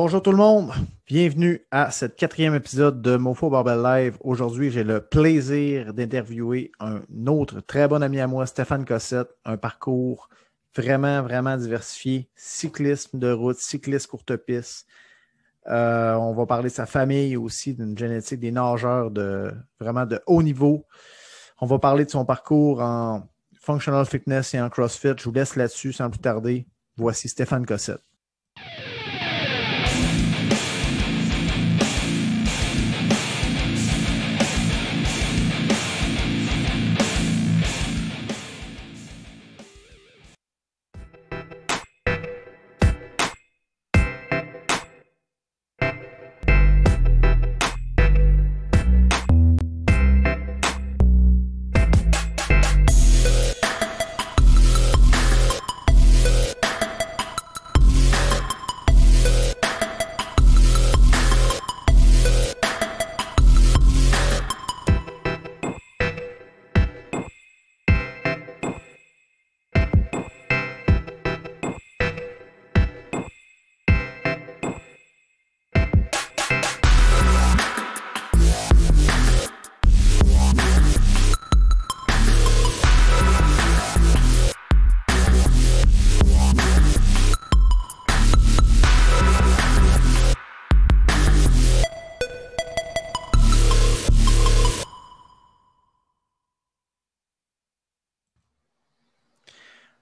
Bonjour tout le monde, bienvenue à ce 4e épisode de Mofo Barbell Live. Aujourd'hui, j'ai le plaisir d'interviewer un autre très bon ami à moi, Stéphane Cossette, un parcours vraiment diversifié, cyclisme de route, cyclisme courte piste. On va parler de sa famille aussi, d'une génétique des nageurs vraiment de haut niveau. On va parler de son parcours en functional fitness et en CrossFit. Je vous laisse là-dessus sans plus tarder. Voici Stéphane Cossette.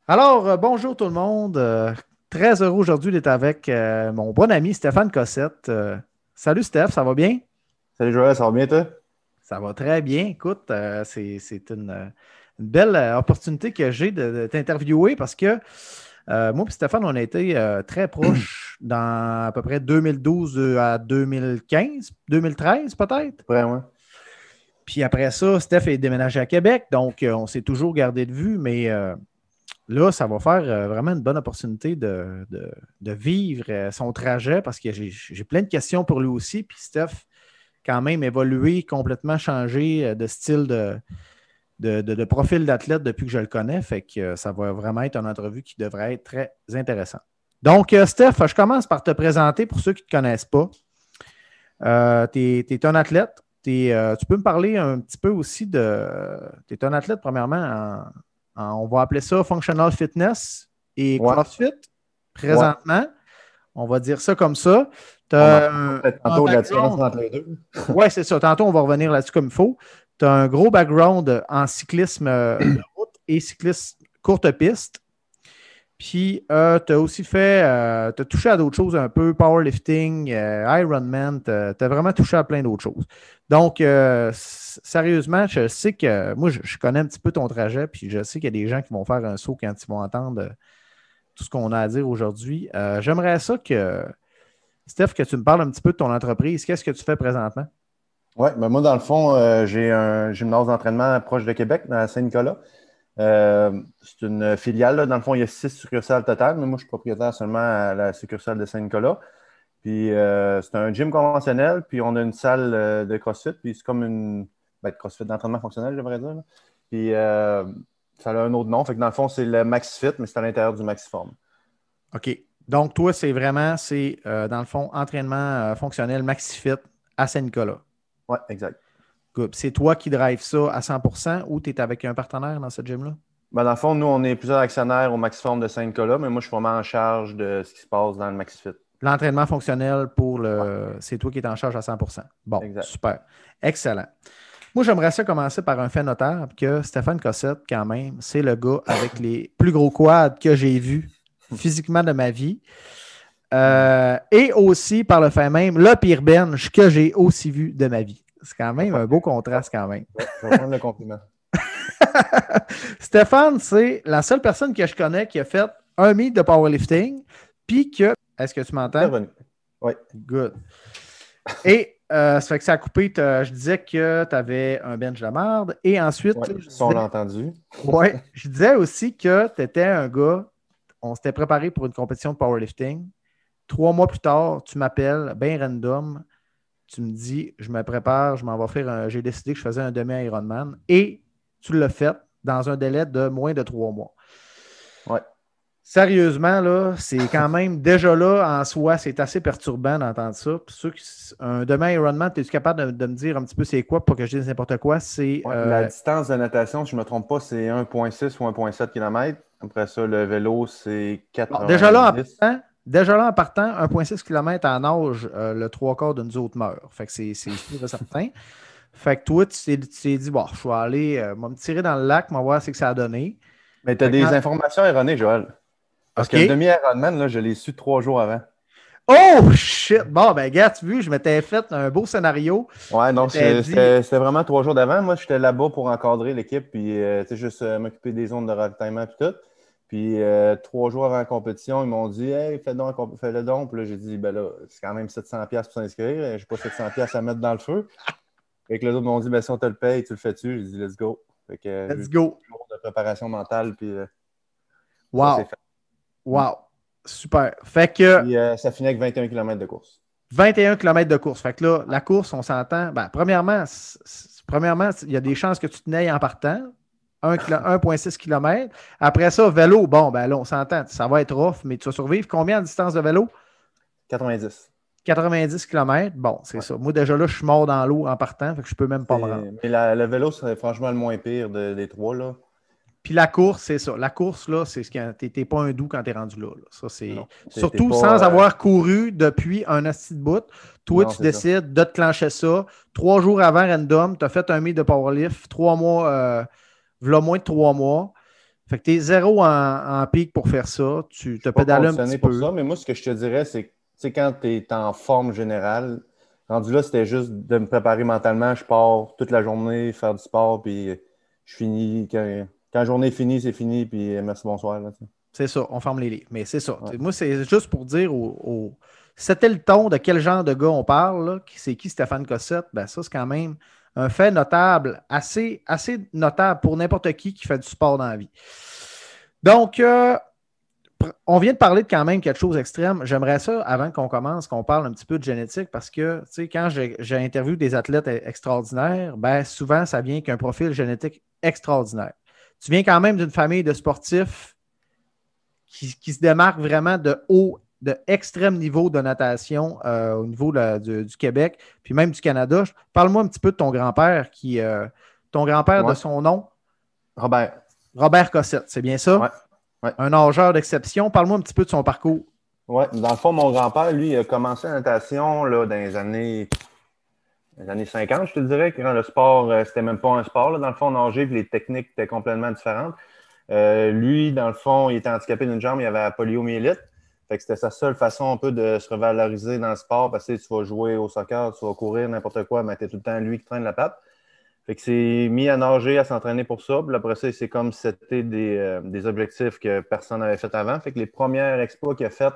Alors, bonjour tout le monde. Très heureux aujourd'hui d'être avec mon bon ami Stéphane Cossette. Salut Steph, ça va bien? Salut Joël, ça va bien toi? Ça va très bien. Écoute, c'est une belle opportunité que j'ai de t'interviewer parce que moi et Stéphane, on a été très proches dans à peu près 2012 à 2015, 2013 peut-être. Vraiment. Puis après ça, Steph est déménagé à Québec, donc on s'est toujours gardé de vue, mais là, ça va faire vraiment une bonne opportunité de vivre son trajet parce que j'ai plein de questions pour lui aussi. Puis Steph, quand même, évolué, complètement changé de style de profil d'athlète depuis que je le connais. Fait que ça va vraiment être une entrevue qui devrait être très intéressante. Donc, Steph, je commence par te présenter pour ceux qui ne te connaissent pas. Tu es un athlète. Tu peux me parler un petit peu aussi de. Tu es un athlète, premièrement, on va appeler ça Functional Fitness et Ouais. CrossFit présentement. Ouais. On va dire ça comme ça. Peut-être tantôt la différence entre les deux. Oui, c'est ça. Tantôt, on va revenir là-dessus comme il faut. Tu as un gros background en cyclisme de route et cyclisme courte piste. Puis, tu as aussi fait, tu as touché à d'autres choses un peu, powerlifting, Ironman, tu as vraiment touché à plein d'autres choses. Donc, sérieusement, je sais que moi, je connais un petit peu ton trajet, puis je sais qu'il y a des gens qui vont faire un saut quand ils vont entendre tout ce qu'on a à dire aujourd'hui. J'aimerais ça que, Steph, que tu me parles un petit peu de ton entreprise. Qu'est-ce que tu fais présentement? Oui, ben moi, dans le fond, j'ai un gymnase d'entraînement proche de Québec, dans Saint-Nicolas. C'est une filiale, là. Dans le fond, il y a 6 succursales totales, mais moi, je suis propriétaire seulement à la succursale de Saint-Nicolas. Puis, c'est un gym conventionnel, puis on a une salle de CrossFit, puis c'est comme une CrossFit d'entraînement fonctionnel, j'aimerais dire, là. Puis, ça a un autre nom. Fait que dans le fond, c'est le MaxiFit, mais c'est à l'intérieur du Maxiform. OK. Donc, toi, c'est dans le fond, entraînement fonctionnel MaxiFit à Saint-Nicolas. Oui, exact. Good. C'est toi qui drives ça à 100% ou tu es avec un partenaire dans ce gym-là? Ben dans le fond, nous, on est plusieurs actionnaires au Maxiform de Saint-Nicolas, mais moi, je suis vraiment en charge de ce qui se passe dans le MaxiFit. L'entraînement fonctionnel c'est toi qui es en charge à 100%. Bon, exact. Super. Excellent. Moi, j'aimerais ça commencer par un fait notable que Stéphane Cossette, quand même, c'est le gars avec les plus gros quads que j'ai vus physiquement de ma vie. Et aussi, par le fait même, le pire bench que j'ai aussi vu de ma vie. C'est quand même un beau contraste quand même. Je vais prendre le compliment. Stéphane, c'est la seule personne que je connais qui a fait un meet de powerlifting, puis que... Est-ce que tu m'entends? Oui. Good. Et ça fait que ça a coupé. Je disais que tu avais un bench de merde. Et ensuite... Ouais, on l'a entendu. Oui, je disais aussi que tu étais un gars... On s'était préparé pour une compétition de powerlifting. 3 mois plus tard, tu m'appelles, bien random. Tu me dis, je me prépare, je m'en vais faire j'ai décidé que je faisais un demi-Ironman et tu l'as fait dans un délai de moins de 3 mois. Ouais. Sérieusement, là, c'est quand même, déjà là, en soi, c'est assez perturbant d'entendre ça. Puis ceux un demi-Ironman, es-tu capable de me dire un petit peu c'est quoi, pour que je dise n'importe quoi? C'est Ouais, la distance de natation, si je ne me trompe pas, c'est 1,6 ou 1,7 km. Après ça, le vélo, c'est bon, déjà là, 90. en partant, 1,6 km en nage, le trois quarts de nous autres meurent. Fait que c'est sûr et certain. Fait que toi, tu t'es dit, bon, je vais aller me tirer dans le lac, me voir ce que ça a donné. Mais tu as Fait que des informations erronées, Joël. Parce que le OK. demi-Ironman, là, je l'ai su 3 jours avant. Oh, shit! Bon, ben, gars, tu vois, je m'étais fait un beau scénario. Ouais, Je non, m'étais dit, c'était vraiment 3 jours d'avant. Moi, j'étais là-bas pour encadrer l'équipe, puis tu sais, juste m'occuper des zones de ravitaillement et tout. Puis 3 jours avant la compétition, ils m'ont dit Hey, fais-le donc. Puis là, j'ai dit ben là, c'est quand même 700$ pour s'inscrire. J'ai pas 700$ à mettre dans le feu. Fait que les autres m'ont dit ben si on te le paye, tu le fais-tu? J'ai dit let's go. Fait que j'ai let's eu go. 3 jours de préparation mentale, puis ça s'est Wow. fait. Mm. Wow. Super. Fait que Puis ça finit avec 21 km de course. 21 km de course. Fait que là, la course, on s'entend. Ben, premièrement, il y a des chances que tu te nailles en partant. 1,6 km. Après ça, vélo, bon, ben là, on s'entend. Ça va être rough, mais tu vas survivre. Combien de distance de vélo? 90. 90 km. Bon, c'est Ouais. ça. Moi, déjà là, je suis mort dans l'eau en partant, fait que je peux même pas me rendre. Mais le vélo, c'est franchement le moins pire des trois, là. Puis la course, c'est ça. La course, là, c'est ce que t'es pas un doux quand t'es rendu là. Ça, c'est Non. T'es surtout sans pas. avoir couru depuis un asti de bout. Toi, Non, tu c'est ça. décides de te clencher ça. 3 jours avant random, tu as fait un meet de powerlift. 3 mois, v'là moins de 3 mois. Fait que t'es zéro en pic pour faire ça. Tu Je te suis pas pédales un petit conditionné pour peu. ça, mais moi, ce que je te dirais, c'est que tu sais, quand tu es en forme générale, rendu là, c'était juste de me préparer mentalement. Je pars toute la journée, faire du sport, puis je finis. Quand la journée est finie, c'est fini, puis merci, bonsoir. Là, tu sais. C'est ça, on ferme les livres. Mais c'est ça. Ouais. Moi, c'est juste pour dire c'était le ton de quel genre de gars on parle, là. C'est qui Stéphane Cossette? Ben, ça, c'est quand même un fait notable, assez notable pour n'importe qui fait du sport dans la vie. Donc, on vient de parler de quand même quelque chose d'extrême. J'aimerais ça, avant qu'on commence, qu'on parle un petit peu de génétique parce que, tu sais, quand j'ai interviewé des athlètes extraordinaires, ben, souvent, ça vient qu'un profil génétique extraordinaire. Tu viens quand même d'une famille de sportifs qui se démarque vraiment de extrême niveau de natation au niveau du Québec, puis même du Canada. Parle-moi un petit peu de ton grand-père ton grand-père de Ouais. son nom, Robert. Robert Cossette, c'est bien ça? Ouais. Ouais. Un nageur d'exception. Parle-moi un petit peu de son parcours. Ouais. Dans le fond, mon grand-père, lui, il a commencé la natation là, dans les années 50, je te dirais, quand le sport, c'était même pas un sport. Là. Dans le fond, nager, puis les techniques étaient complètement différentes. Lui, dans le fond, il était handicapé d'une jambe, il avait la poliomyélite. Fait que c'était sa seule façon un peu de se revaloriser dans le sport parce que tu vas jouer au soccer, tu vas courir, n'importe quoi, mais t'es tout le temps lui qui traîne la patte. Fait que c'est mis à nager, à s'entraîner pour ça. Puis après ça, c'est comme si c'était des objectifs que personne n'avait fait avant. Fait que les premières exploits qu'il a faites,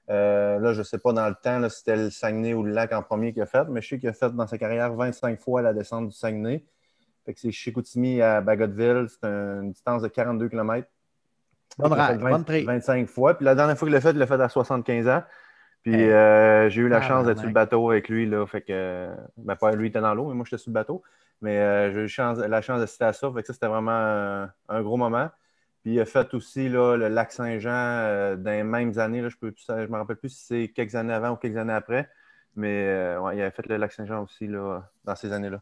là, je ne sais pas dans le temps là, si c'était le Saguenay ou le lac en premier qu'il a fait, mais je sais qu'il a fait dans sa carrière 25 fois la descente du Saguenay. Fait que c'est Chicoutimi à Bagotville. C'est une distance de 42 km. Bonne Il l'a fait ride, bonne tri. 25 fois. Puis la dernière fois qu'il l'a fait, il l'a fait à 75 ans. Puis Hey, j'ai eu la chance d'être sur le tabarnak. bateau avec lui. Là, fait que, ben, pas lui, il était dans l'eau, mais moi, j'étais sur le bateau. Mais j'ai eu la chance d'assister à ça. Fait que ça, c'était vraiment un gros moment. Puis il a fait aussi là, le lac Saint-Jean dans les mêmes années. Là, je ne me rappelle plus si c'est quelques années avant ou quelques années après. Mais ouais, il avait fait le lac Saint-Jean aussi là, dans ces années-là.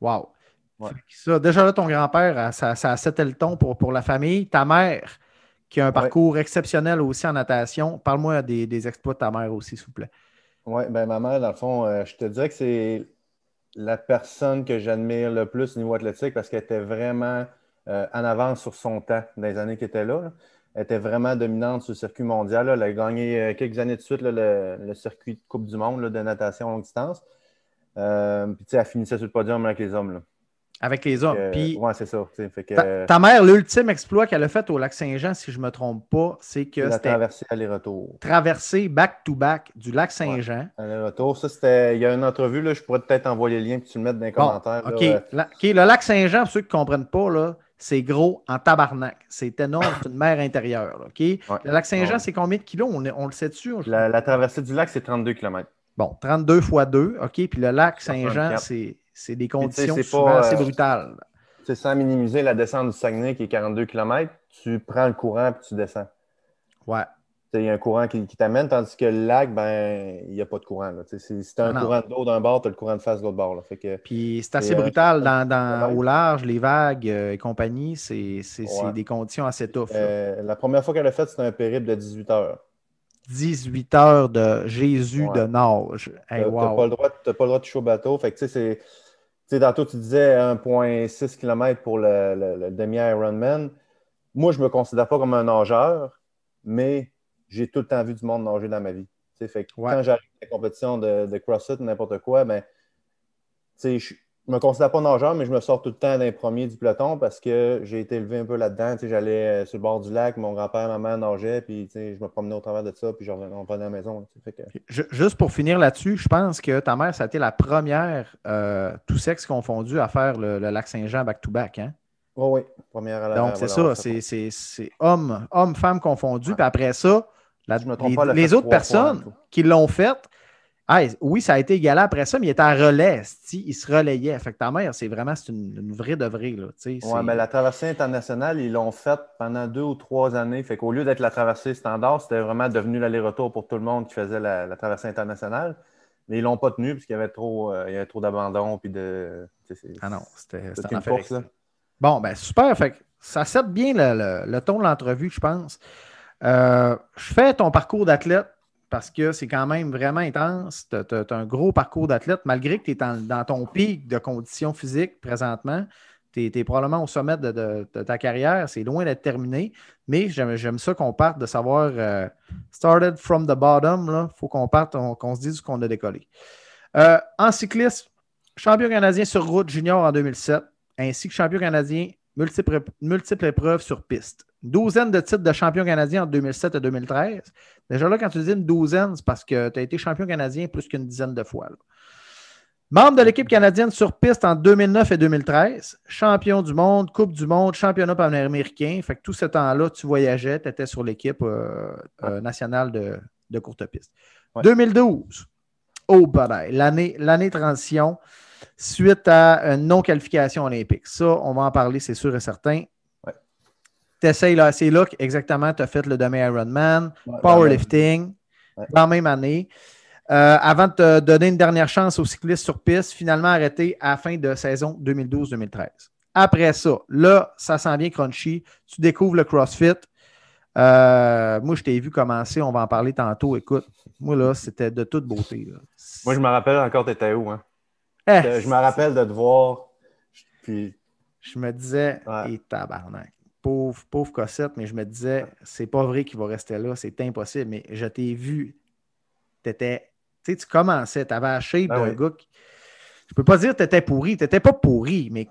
Wow. Ouais. Ça, déjà là, ton grand-père, ça a seté le ton pour la famille. Ta mère, qui a un Ouais. parcours exceptionnel aussi en natation. Parle-moi des exploits de ta mère aussi, s'il vous plaît. Ouais, ben ma mère, dans le fond, je te dirais que c'est la personne que j'admire le plus au niveau athlétique parce qu'elle était vraiment en avance sur son temps dans les années qu'elle était là. Elle était vraiment dominante sur le circuit mondial. Là. Elle a gagné quelques années de suite là, le circuit de Coupe du Monde là, de natation longue distance. Puis, elle finissait sur le podium avec les hommes. Là. Avec les hommes. Puis, ouais, c'est ça. Fait que, ta mère, l'ultime exploit qu'elle a fait au lac Saint-Jean, si je ne me trompe pas, c'est que la c'était traversée aller-retour. traversé back-to-back du lac Ouais. Saint-Jean. Aller-retour. Ça, c'était. Il y a une entrevue, là, je pourrais peut-être envoyer le lien et tu le mettre dans les Bon, commentaires. OK. Là, Le lac Saint-Jean, pour ceux qui ne comprennent pas, là, c'est gros en tabarnak. C'est énorme, c'est une mer intérieure. Là, OK? ouais. Le lac Saint-Jean, Ouais. c'est combien de kilos? On le sait dessus? La traversée du lac, c'est 32 km. Bon, 32 fois 2, OK. Puis le lac Saint-Jean, 64. c'est des Puis, tu sais, conditions c'est souvent pas. assez brutales. Sans minimiser la descente du Saguenay qui est 42 km, tu prends le courant et tu descends. Ouais. Il y a un courant qui t'amène, tandis que le lac, ben, il n'y a pas de courant. Là. Si tu as un courant d'eau d'un bord, tu as le courant de face de l'autre bord. Là. Fait que, puis c'est assez brutal au large, les vagues et compagnie. C'est ouais. des conditions assez tough. Là. La première fois qu'elle a fait, c'était un périple de 18 heures. 18 heures de Jésus de nage. Hey, tu n'as wow. pas le droit de toucher au bateau. Fait que, tu sais, tantôt, tu disais 1,6 km pour le demi-Ironman. Moi, je ne me considère pas comme un nageur, mais j'ai tout le temps vu du monde nager dans ma vie. Fait que quand j'arrive à la compétition de CrossFit ou n'importe quoi, ben, je ne me considère pas nageur, mais je me sors tout le temps d'un premier du peloton parce que j'ai été élevé un peu là-dedans. J'allais sur le bord du lac, mon grand-père, ma mère nageaient, puis je me promenais au travers de ça, puis je revenais à la maison. Fait que... Juste pour finir là-dessus, je pense que ta mère, ça a été la première, tout sexe confondu, à faire le lac Saint-Jean back-to-back. Hein? Oui, première à la. Donc, c'est ça, c'est homme-femme confondu. Ouais. Puis après ça, je me trompe pas, les autres personnes qui l'ont fait, oui, ça a été égalé après ça, mais il était à relais. Il se relayait. Fait que ta mère, c'est une vraie de vraie. Oui, mais la traversée internationale, ils l'ont faite pendant 2 ou 3 années. Fait qu'au lieu d'être la traversée standard, c'était vraiment devenu l'aller-retour pour tout le monde qui faisait la traversée internationale. Mais ils ne l'ont pas tenu parce qu'il y avait trop d'abandon. Puis ah non, c'était une course. Là. Bon, ben super. Fait que ça set bien le ton de l'entrevue, je pense. Je fais ton parcours d'athlète parce que c'est quand même vraiment intense. Tu as un gros parcours d'athlète, malgré que tu es dans ton pic de conditions physiques présentement. Tu es probablement au sommet de ta carrière. C'est loin d'être terminé. Mais j'aime ça qu'on parte de savoir started from the bottom. Il faut qu'on parte, qu'on se dise qu'on a décollé. En cyclisme, champion canadien sur route junior en 2007, ainsi que champion canadien multiples épreuves sur piste. Une douzaine de titres de champion canadien en 2007 et 2013. Déjà là, quand tu dis une douzaine, c'est parce que tu as été champion canadien plus qu'une dizaine de fois. Là. Membre de l'équipe canadienne sur piste en 2009 et 2013. Champion du monde, Coupe du monde, championnat panaméricain. Fait que tout ce temps-là, tu voyageais, tu étais sur l'équipe nationale de courte piste. Ouais. 2012, l'année transition suite à une non-qualification olympique. Ça, on va en parler, c'est sûr et certain. T'essayes là, c'est là exactement tu as fait le demi-Ironman, powerlifting, dans la même année. Avant de te donner une dernière chance aux cyclistes sur piste, finalement arrêté à la fin de saison 2012-2013. Après ça, là, ça sent bien crunchy. Tu découvres le CrossFit. Moi, je t'ai vu commencer, on va en parler tantôt. Écoute, moi, là, c'était de toute beauté. Là. Moi, je me rappelle encore, tu étais où, hein? Je me rappelle de te voir. Puis... Je me disais, et tabarnak. Pauvre Cossette, mais je me disais, c'est pas vrai qu'il va rester là, c'est impossible. Mais je t'ai vu, tu commençais, tu avais la shape d'un gars qui... Je peux pas dire que tu étais pourri, tu n'étais pas pourri, mais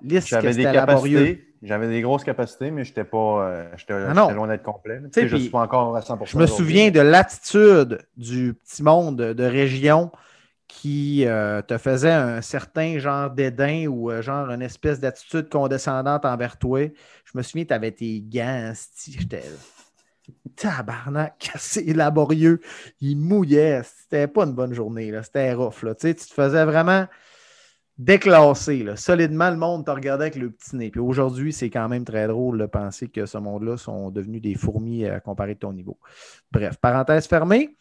j'avais des capacités, j'avais des grosses capacités, mais j'étais pas j'étais loin d'être complet. Je suis pas encore à 100%. Je me souviens de l'attitude du petit monde de région qui te faisait un certain genre dédain ou genre une espèce d'attitude condescendante envers toi. Je me souviens, tu avais tes gants, j'étais tabarnak, c'est laborieux, il mouillait, c'était pas une bonne journée, là. C'était rough. Là. Tu te faisais vraiment déclasser. Là. Solidement, le monde te regardait avec le petit nez. Puis aujourd'hui, c'est quand même très drôle de penser que ce monde-là sont devenus des fourmis à comparer de ton niveau. Bref, parenthèse fermée.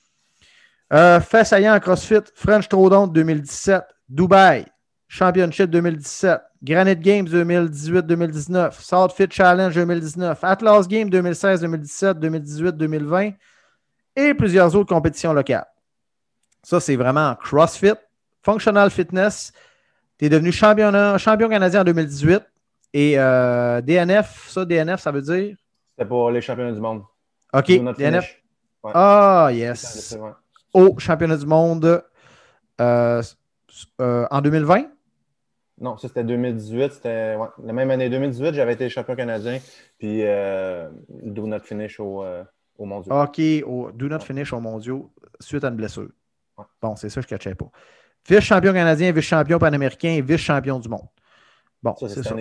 Fait saillant en CrossFit, French Throwdown 2017, Dubaï, Championship 2017, Granite Games 2018-2019, South Fit Challenge 2019, Atlas Games 2016, 2017, 2018, 2020 et plusieurs autres compétitions locales. Ça, c'est vraiment CrossFit, Functional Fitness. Tu es devenu champion canadien en 2018 et DNF, ça veut dire? C'était pour les championnats du monde. OK, DNF. Ouais. Ah, yes. Au championnat du monde en 2020? Non, ça c'était 2018. C'était la même année 2018, j'avais été champion canadien. Puis do not finish au mondiaux. OK, do not finish au mondiaux suite à une blessure. Ouais. Bon, c'est ça, je ne catchais pas. Vice-champion canadien, vice-champion panaméricain et vice-champion du monde. Bon, ça, c'est ça.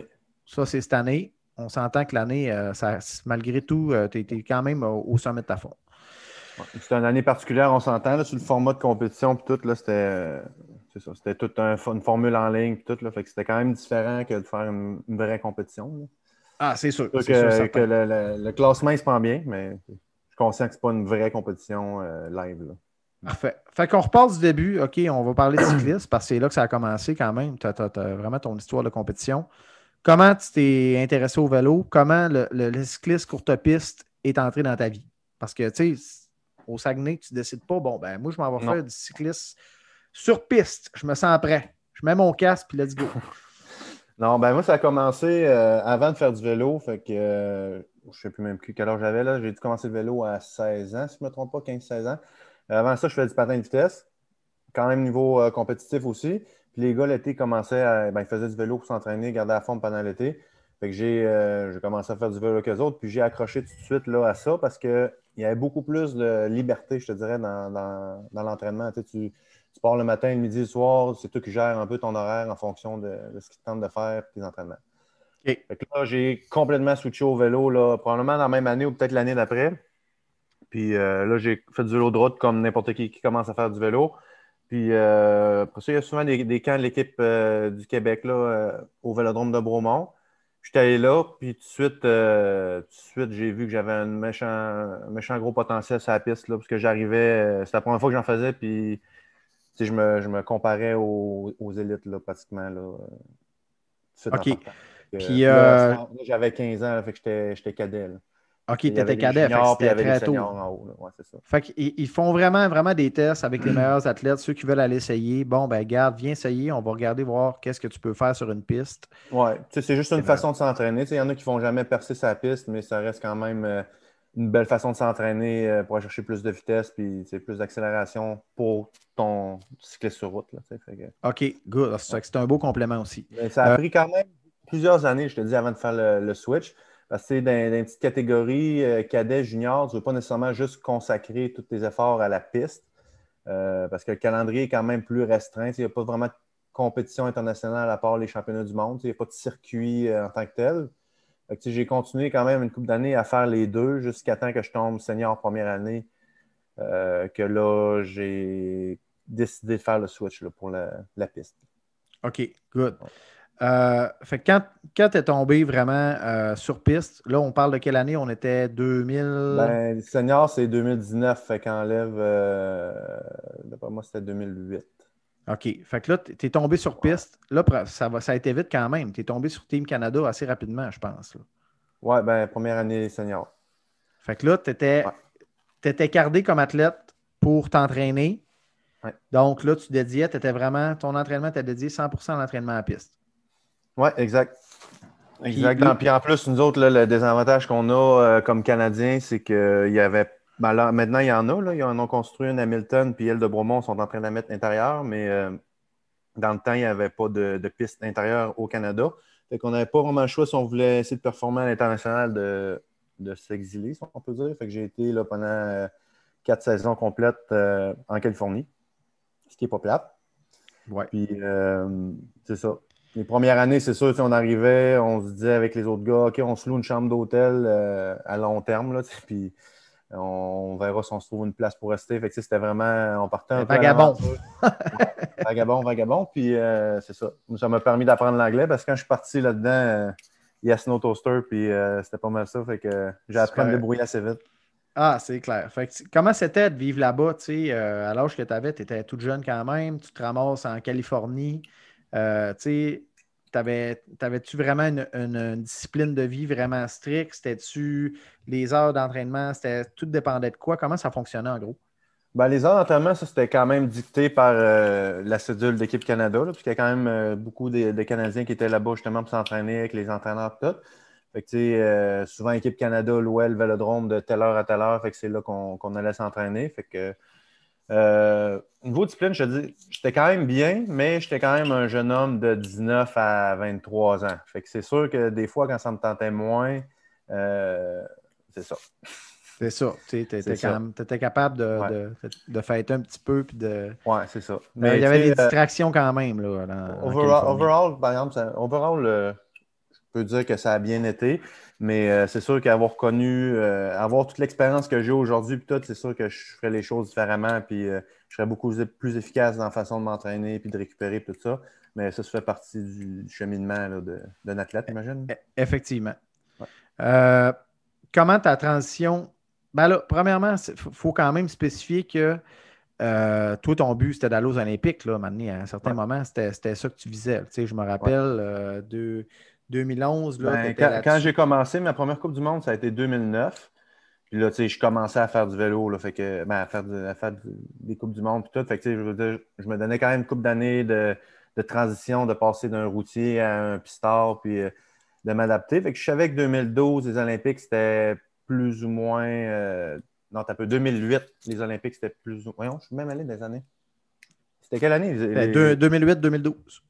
Ça, c'est cette année. On s'entend que l'année, malgré tout, tu étais quand même au sommet de ta forme. C'était une année particulière, on s'entend, sur le format de compétition, puis tout, là, c'était toute une formule en ligne, puis tout, là, fait que c'était quand même différent que de faire une vraie compétition. Là. Ah, c'est sûr. Que le classement, il se prend bien, mais suis conscient que ce n'est pas une vraie compétition live. Là. Parfait. Fait qu'on repart du début. OK, on va parler de cyclisme parce que c'est là que ça a commencé quand même. Tu as vraiment ton histoire de compétition. Comment tu t'es intéressé au vélo? Comment le cyclisme courte piste est entré dans ta vie? Parce que, tu sais, au Saguenay, tu ne décides pas, bon, ben moi, je m'en vais faire du cyclisme sur piste. Je me sens prêt. Je mets mon casque, puis let's go. Non, ben moi, ça a commencé avant de faire du vélo. Fait que je ne sais plus même plus quel âge j'avais. Là. J'ai dû commencer le vélo à 16 ans, si je ne me trompe pas, 15-16 ans. Avant ça, je faisais du patin de vitesse, quand même niveau compétitif aussi. Puis les gars, l'été, ils faisaient du vélo pour s'entraîner, garder la forme pendant l'été. Fait que j'ai commencé à faire du vélo avec eux autres. Puis j'ai accroché tout de suite là, à ça parce qu'il y avait beaucoup plus de liberté, je te dirais, dans l'entraînement. Tu pars le matin, le midi, le soir, c'est toi qui gères un peu ton horaire en fonction de ce qui te tente de faire et tes entraînements. Okay. Fait que là, j'ai complètement switché au vélo, là, probablement dans la même année ou peut-être l'année d'après. Puis là, j'ai fait du vélo de route comme n'importe qui commence à faire du vélo. Puis après ça, il y a souvent des camps de l'équipe du Québec là, au Vélodrome de Bromont. J'étais allé là, puis tout de suite, j'ai vu que j'avais un méchant gros potentiel sur la piste, là, parce que j'arrivais, c'était la première fois que j'en faisais, puis je me comparais aux élites, là, pratiquement, là, tout de suite OK. en partant. Puis, là, j'avais 15 ans, là, fait que j'étais cadet. Là. OK, tu Il y avait étais les cadet, fait que juniors, puis il y c'était avait les très tôt. seniors en haut. Là. Ouais, c'est ça. Fait qu'ils font vraiment, vraiment des tests avec les meilleurs athlètes, ceux qui veulent aller essayer. Bon, ben garde, viens essayer, on va regarder, voir qu'est-ce que tu peux faire sur une piste. Ouais, c'est juste une façon de s'entraîner. Il y en a qui ne vont jamais percer sa piste, mais ça reste quand même une belle façon de s'entraîner pour aller chercher plus de vitesse puis plus d'accélération pour ton cycliste sur route. Là, OK, good. C'est un beau complément aussi. Mais ça a pris quand même plusieurs années, je te dis, avant de faire le switch. Parce que dans une petite catégorie cadet, junior, tu ne veux pas nécessairement juste consacrer tous tes efforts à la piste. Parce que le calendrier est quand même plus restreint. Il n'y a pas vraiment de compétition internationale à part les championnats du monde. Il n'y a pas de circuit en tant que tel. Fait que, j'ai continué quand même une couple d'années à faire les deux jusqu'à temps que je tombe senior première année. Que là, j'ai décidé de faire le switch là, pour la piste. OK, good. Fait que quand tu es tombé vraiment sur piste, là, on parle de quelle année? On était 2000? Ben, senior, c'est 2019, fait qu'enlève, d'après moi, c'était 2008. OK. Fait que là, tu es tombé sur piste. Là, ça a été vite quand même. Tu es tombé sur Team Canada assez rapidement, je pense. Là. Ouais, ben, première année senior. Fait que là, tu étais cardé comme athlète pour t'entraîner. Ouais. Donc là, tu dédiais, ton entraînement était dédié 100% à l'entraînement à piste. Oui, exact. Exact. Puis en plus, nous autres, là, le désavantage qu'on a comme Canadiens, c'est qu'il y avait. Ben là, maintenant, il y en a. Là, ils en ont construit une à Hamilton, puis elle de Bromont sont en train de la mettre intérieure, mais dans le temps, il n'y avait pas de piste intérieure au Canada. Fait qu'on n'avait pas vraiment le choix si on voulait essayer de performer à l'international de s'exiler, si on peut dire. Fait que j'ai été là, pendant 4 saisons complètes en Californie, ce qui n'est pas plate. Ouais. Puis c'est ça. Les premières années, c'est sûr, on arrivait, on se disait avec les autres gars, OK, on se loue une chambre d'hôtel à long terme, là, puis on verra si on se trouve une place pour rester. Fait que c'était vraiment, on partait un peu vagabond. Vagabond, puis c'est ça. Ça m'a permis d'apprendre l'anglais parce que quand je suis parti là-dedans, il y a Snow Toaster, puis c'était pas mal ça. Fait que j'ai appris à me débrouiller assez vite. Ah, c'est clair. Fait que, comment c'était de vivre là-bas, à l'âge que tu avais, tu étais toute jeune quand même, tu te ramasses en Californie. T'avais-tu vraiment une discipline de vie vraiment stricte? C'était-tu les heures d'entraînement? Tout dépendait de quoi? Comment ça fonctionnait en gros? Ben, les heures d'entraînement, ça, c'était quand même dicté par la cédule d'équipe Canada, là, puisqu'il y a quand même beaucoup de Canadiens qui étaient là-bas justement pour s'entraîner avec les entraîneurs et tout. Fait que, souvent, équipe Canada louait le vélodrome de telle heure à telle heure, fait que c'est là qu'on allait s'entraîner. Fait que niveau discipline, je te dis, j'étais quand même bien, mais j'étais quand même un jeune homme de 19 à 23 ans. Fait que c'est sûr que des fois, quand ça me tentait moins, c'est ça. C'est ça. Tu étais capable de fêter un petit peu. Puis ouais, c'est ça. Mais il y avait des distractions quand même. Là, overall, par exemple, je peux dire que ça a bien été. Mais c'est sûr qu'avoir connu, avoir toute l'expérience que j'ai aujourd'hui, puis tout, c'est sûr que je ferais les choses différemment. Puis je serais beaucoup plus efficace dans la façon de m'entraîner puis de récupérer tout ça. Mais ça fait partie du cheminement là, d'un athlète, j'imagine. Effectivement. Ouais. Comment ta transition Ben là, premièrement, il faut quand même spécifier que toi, ton but, c'était d'aller aux Olympiques, là, maintenant, à un certain Ouais. moment, c'était ça que tu visais. Tu sais, je me Ouais. rappelle, 2011, là, tu Ben, étais quand j'ai là-dessus. commencé, ma première Coupe du Monde, ça a été 2009. Puis là, tu sais, je commençais à faire du vélo, là, fait que, ben, des Coupes du Monde, puis tout. Fait que, tu sais, je veux dire, je me donnais quand même une couple d'années de transition, de passer d'un routier à un pistard, puis de m'adapter. Fait que je savais que 2012, les Olympiques, c'était plus ou moins. Non, t'as peu. 2008, les Olympiques, c'était plus ou moins. Voyons, je suis même allé des années. C'était quelle année? 2008-2012.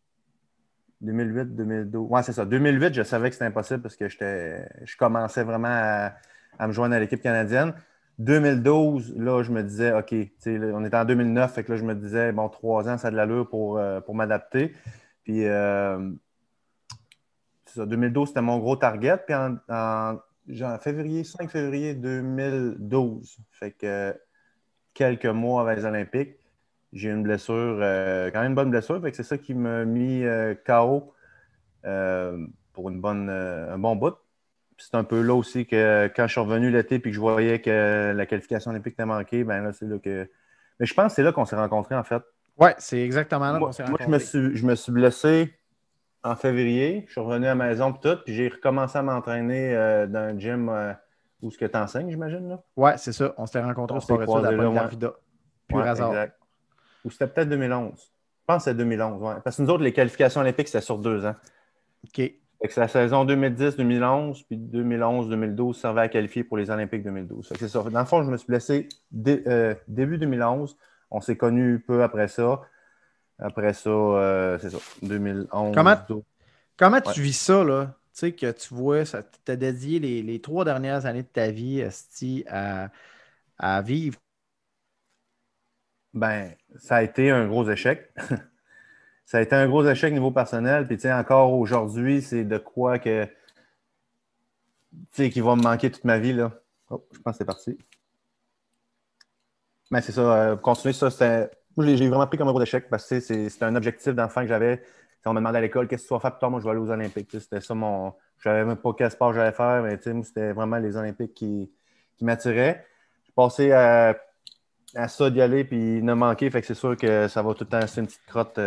2008, 2012. Ouais, c'est ça. 2008, je savais que c'était impossible parce que je commençais vraiment à me joindre à l'équipe canadienne. 2012, là, je me disais, OK, tu sais, là, on était en 2009, fait que là, je me disais, bon, 3 ans, ça a de l'allure pour m'adapter. Puis, c'est ça, 2012, c'était mon gros target. Puis, février, 5 février 2012, fait que quelques mois avant les Olympiques, j'ai eu une blessure, quand même une bonne blessure. Fait que c'est ça qui m'a mis KO pour un bon bout. Puis c'est un peu là aussi que quand je suis revenu l'été et que je voyais que la qualification olympique t'a manqué, ben là, c'est là que. Mais je pense que c'est là qu'on s'est rencontrés, en fait. Ouais, c'est exactement là qu'on s'est Moi rencontrés. je me suis blessé en février. Je suis revenu à la maison et tout, puis j'ai recommencé à m'entraîner dans un gym où ce que tu enseignes, j'imagine, là. Ouais, c'est ça. On s'était rencontrés au On s'est sport-études à croisés là, Pointe ouais. d'Arvida. Pur Ouais, hasard. exact. Ou c'était peut-être 2011. Je pense que c'est 2011, ouais. Parce que nous autres, les qualifications olympiques, c'était sur 2 ans. OK. Fait que c'est la saison 2010-2011, puis 2011-2012 servait à qualifier pour les Olympiques 2012. Fait que c'est ça. Dans le fond, je me suis blessé début 2011. On s'est connus peu après ça. Après ça, c'est ça, Comment, 2011, 12. comment Ouais. tu vis ça, là? Tu sais, que tu vois, ça t'a dédié les 3 dernières années de ta vie, esti, à vivre. Ben, ça a été un gros échec. Ça a été un gros échec niveau personnel. Puis, tu sais, encore aujourd'hui, c'est de quoi que, tu sais, qui va me manquer toute ma vie, là. Oh, je pense que c'est parti. Mais c'est ça, continuer ça, moi, j'ai vraiment pris comme un gros échec parce que c'était un objectif d'enfant que j'avais. On me demandait à l'école, qu'est-ce que tu vas faire plus tard? Moi, je vais aller aux Olympiques. C'était ça mon. Je ne savais même pas quel sport j'allais faire, mais moi, c'était vraiment les Olympiques qui m'attiraient. Je passais à ça d'y aller puis ne manquer, fait que c'est sûr que ça va tout le temps rester une petite crotte.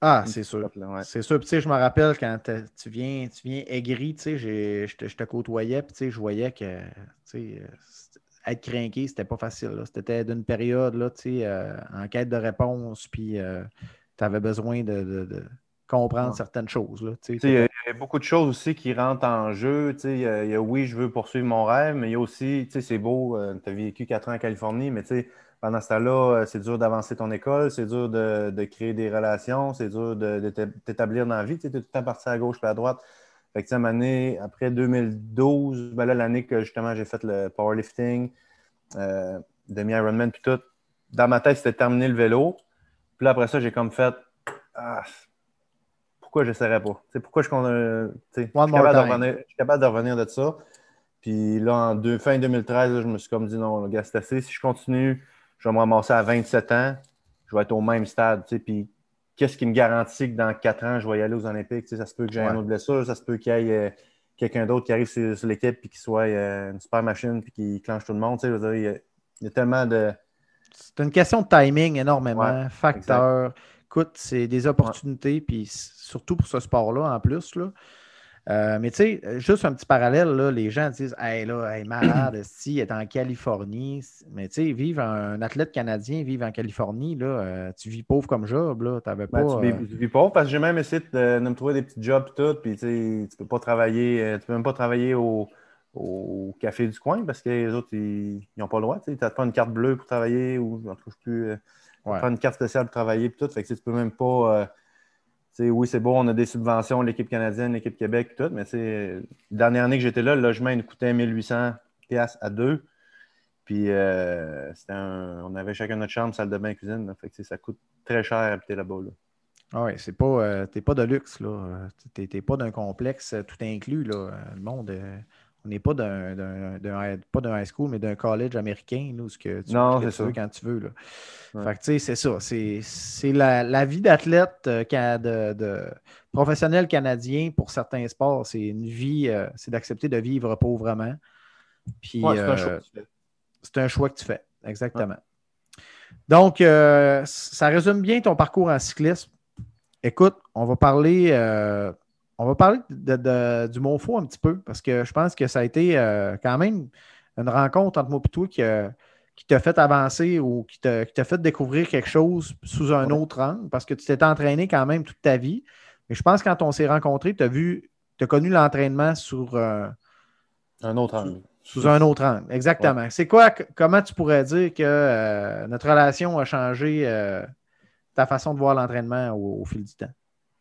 Ah, Une c'est petite sûr. crotte là, ouais. C'est sûr. Puis, tu sais, je me rappelle quand tu viens aigri, tu sais, je te côtoyais, puis, tu sais, je voyais que, tu sais, être craqué, c'était pas facile, là. C'était d'une période, là, tu sais, en quête de réponse, puis tu avais besoin de comprendre Ouais. certaines choses, là. Tu sais, Il y a beaucoup de choses aussi qui rentrent en jeu. Oui, je veux poursuivre mon rêve, mais il y a aussi, c'est beau, tu as vécu 4 ans en Californie, mais pendant ce temps-là, c'est dur d'avancer ton école, c'est dur de créer des relations, c'est dur de t'établir dans la vie. Tu es tout le temps parti à gauche et à droite. Fait que, une année, après 2012, ben là, l'année que justement j'ai fait le powerlifting, demi-Ironman, puis tout, dans ma tête, c'était terminer le vélo. Puis là, après ça, j'ai comme fait. Ah, pourquoi je n'essaierais pas? Pourquoi je one more time. je suis capable de revenir de ça. Puis là, fin 2013, là, je me suis comme dit non, gars, c'est assez. Si je continue, je vais me ramasser à 27 ans, je vais être au même stade. Puis qu'est-ce qui me garantit que dans 4 ans, je vais y aller aux Olympiques? Ça se peut que j'ai une Ouais. autre blessure, ça se peut qu'il y ait quelqu'un d'autre qui arrive sur l'équipe et qui soit une super machine puis qui clenche tout le monde. Je veux dire, il y a tellement de. C'est une question de timing Ouais, énormément, exact. facteur. Écoute, c'est des Ouais. opportunités, puis surtout pour ce sport-là en plus, là. Mais tu sais, juste un petit parallèle, là, les gens disent hey, là, hey, malade, si, est en Californie. Mais tu sais, vivre un athlète canadien, vivre en Californie, là, tu vis pauvre comme job, là. T'avais pas. Ben, tu vis pas parce que j'ai même essayé de me trouver des petits jobs et tout, puis tu peux pas travailler, tu peux même pas travailler au café du coin parce que les autres, ils n'ont pas le droit. Tu as pas une carte bleue pour travailler ou en tout cas, Ouais. pas une carte spéciale pour travailler et tout. Fait que tu peux même pas. Oui, c'est beau, on a des subventions, l'équipe canadienne, l'équipe Québec et tout, mais la dernière année que j'étais là, le logement il nous coûtait 1800$ à deux. Puis on avait chacun notre chambre, salle de bain, cuisine. Là. Fait que ça coûte très cher à habiter là-bas. Là. Ah ouais, c'est pas, t'es pas de luxe, là. T'es pas d'un complexe tout inclus, là. Le monde, on n'est pas pas d'un high school, mais d'un college américain, là, où ce que tu Non, ce que c'est tu veux ça. quand tu veux, là. Ouais. Fait que, tu sais, c'est ça. C'est la vie d'athlète de professionnel canadien pour certains sports. C'est une vie, c'est d'accepter de vivre pauvrement. Puis, Ouais, c'est un choix que tu fais. C'est un choix que tu fais, exactement. Ouais. Donc, ça résume bien ton parcours en cyclisme. Écoute, on va parler du Monfort un petit peu, parce que je pense que ça a été quand même une rencontre entre moi et toi qui t'a fait avancer ou qui t'a fait découvrir quelque chose sous un Ouais. autre angle, parce que tu t'étais entraîné quand même toute ta vie. Mais je pense que quand on s'est rencontrés, tu as connu l'entraînement Un autre angle. sous un autre angle. Ouais. Exactement. C'est quoi, comment tu pourrais dire que notre relation a changé ta façon de voir l'entraînement au fil du temps?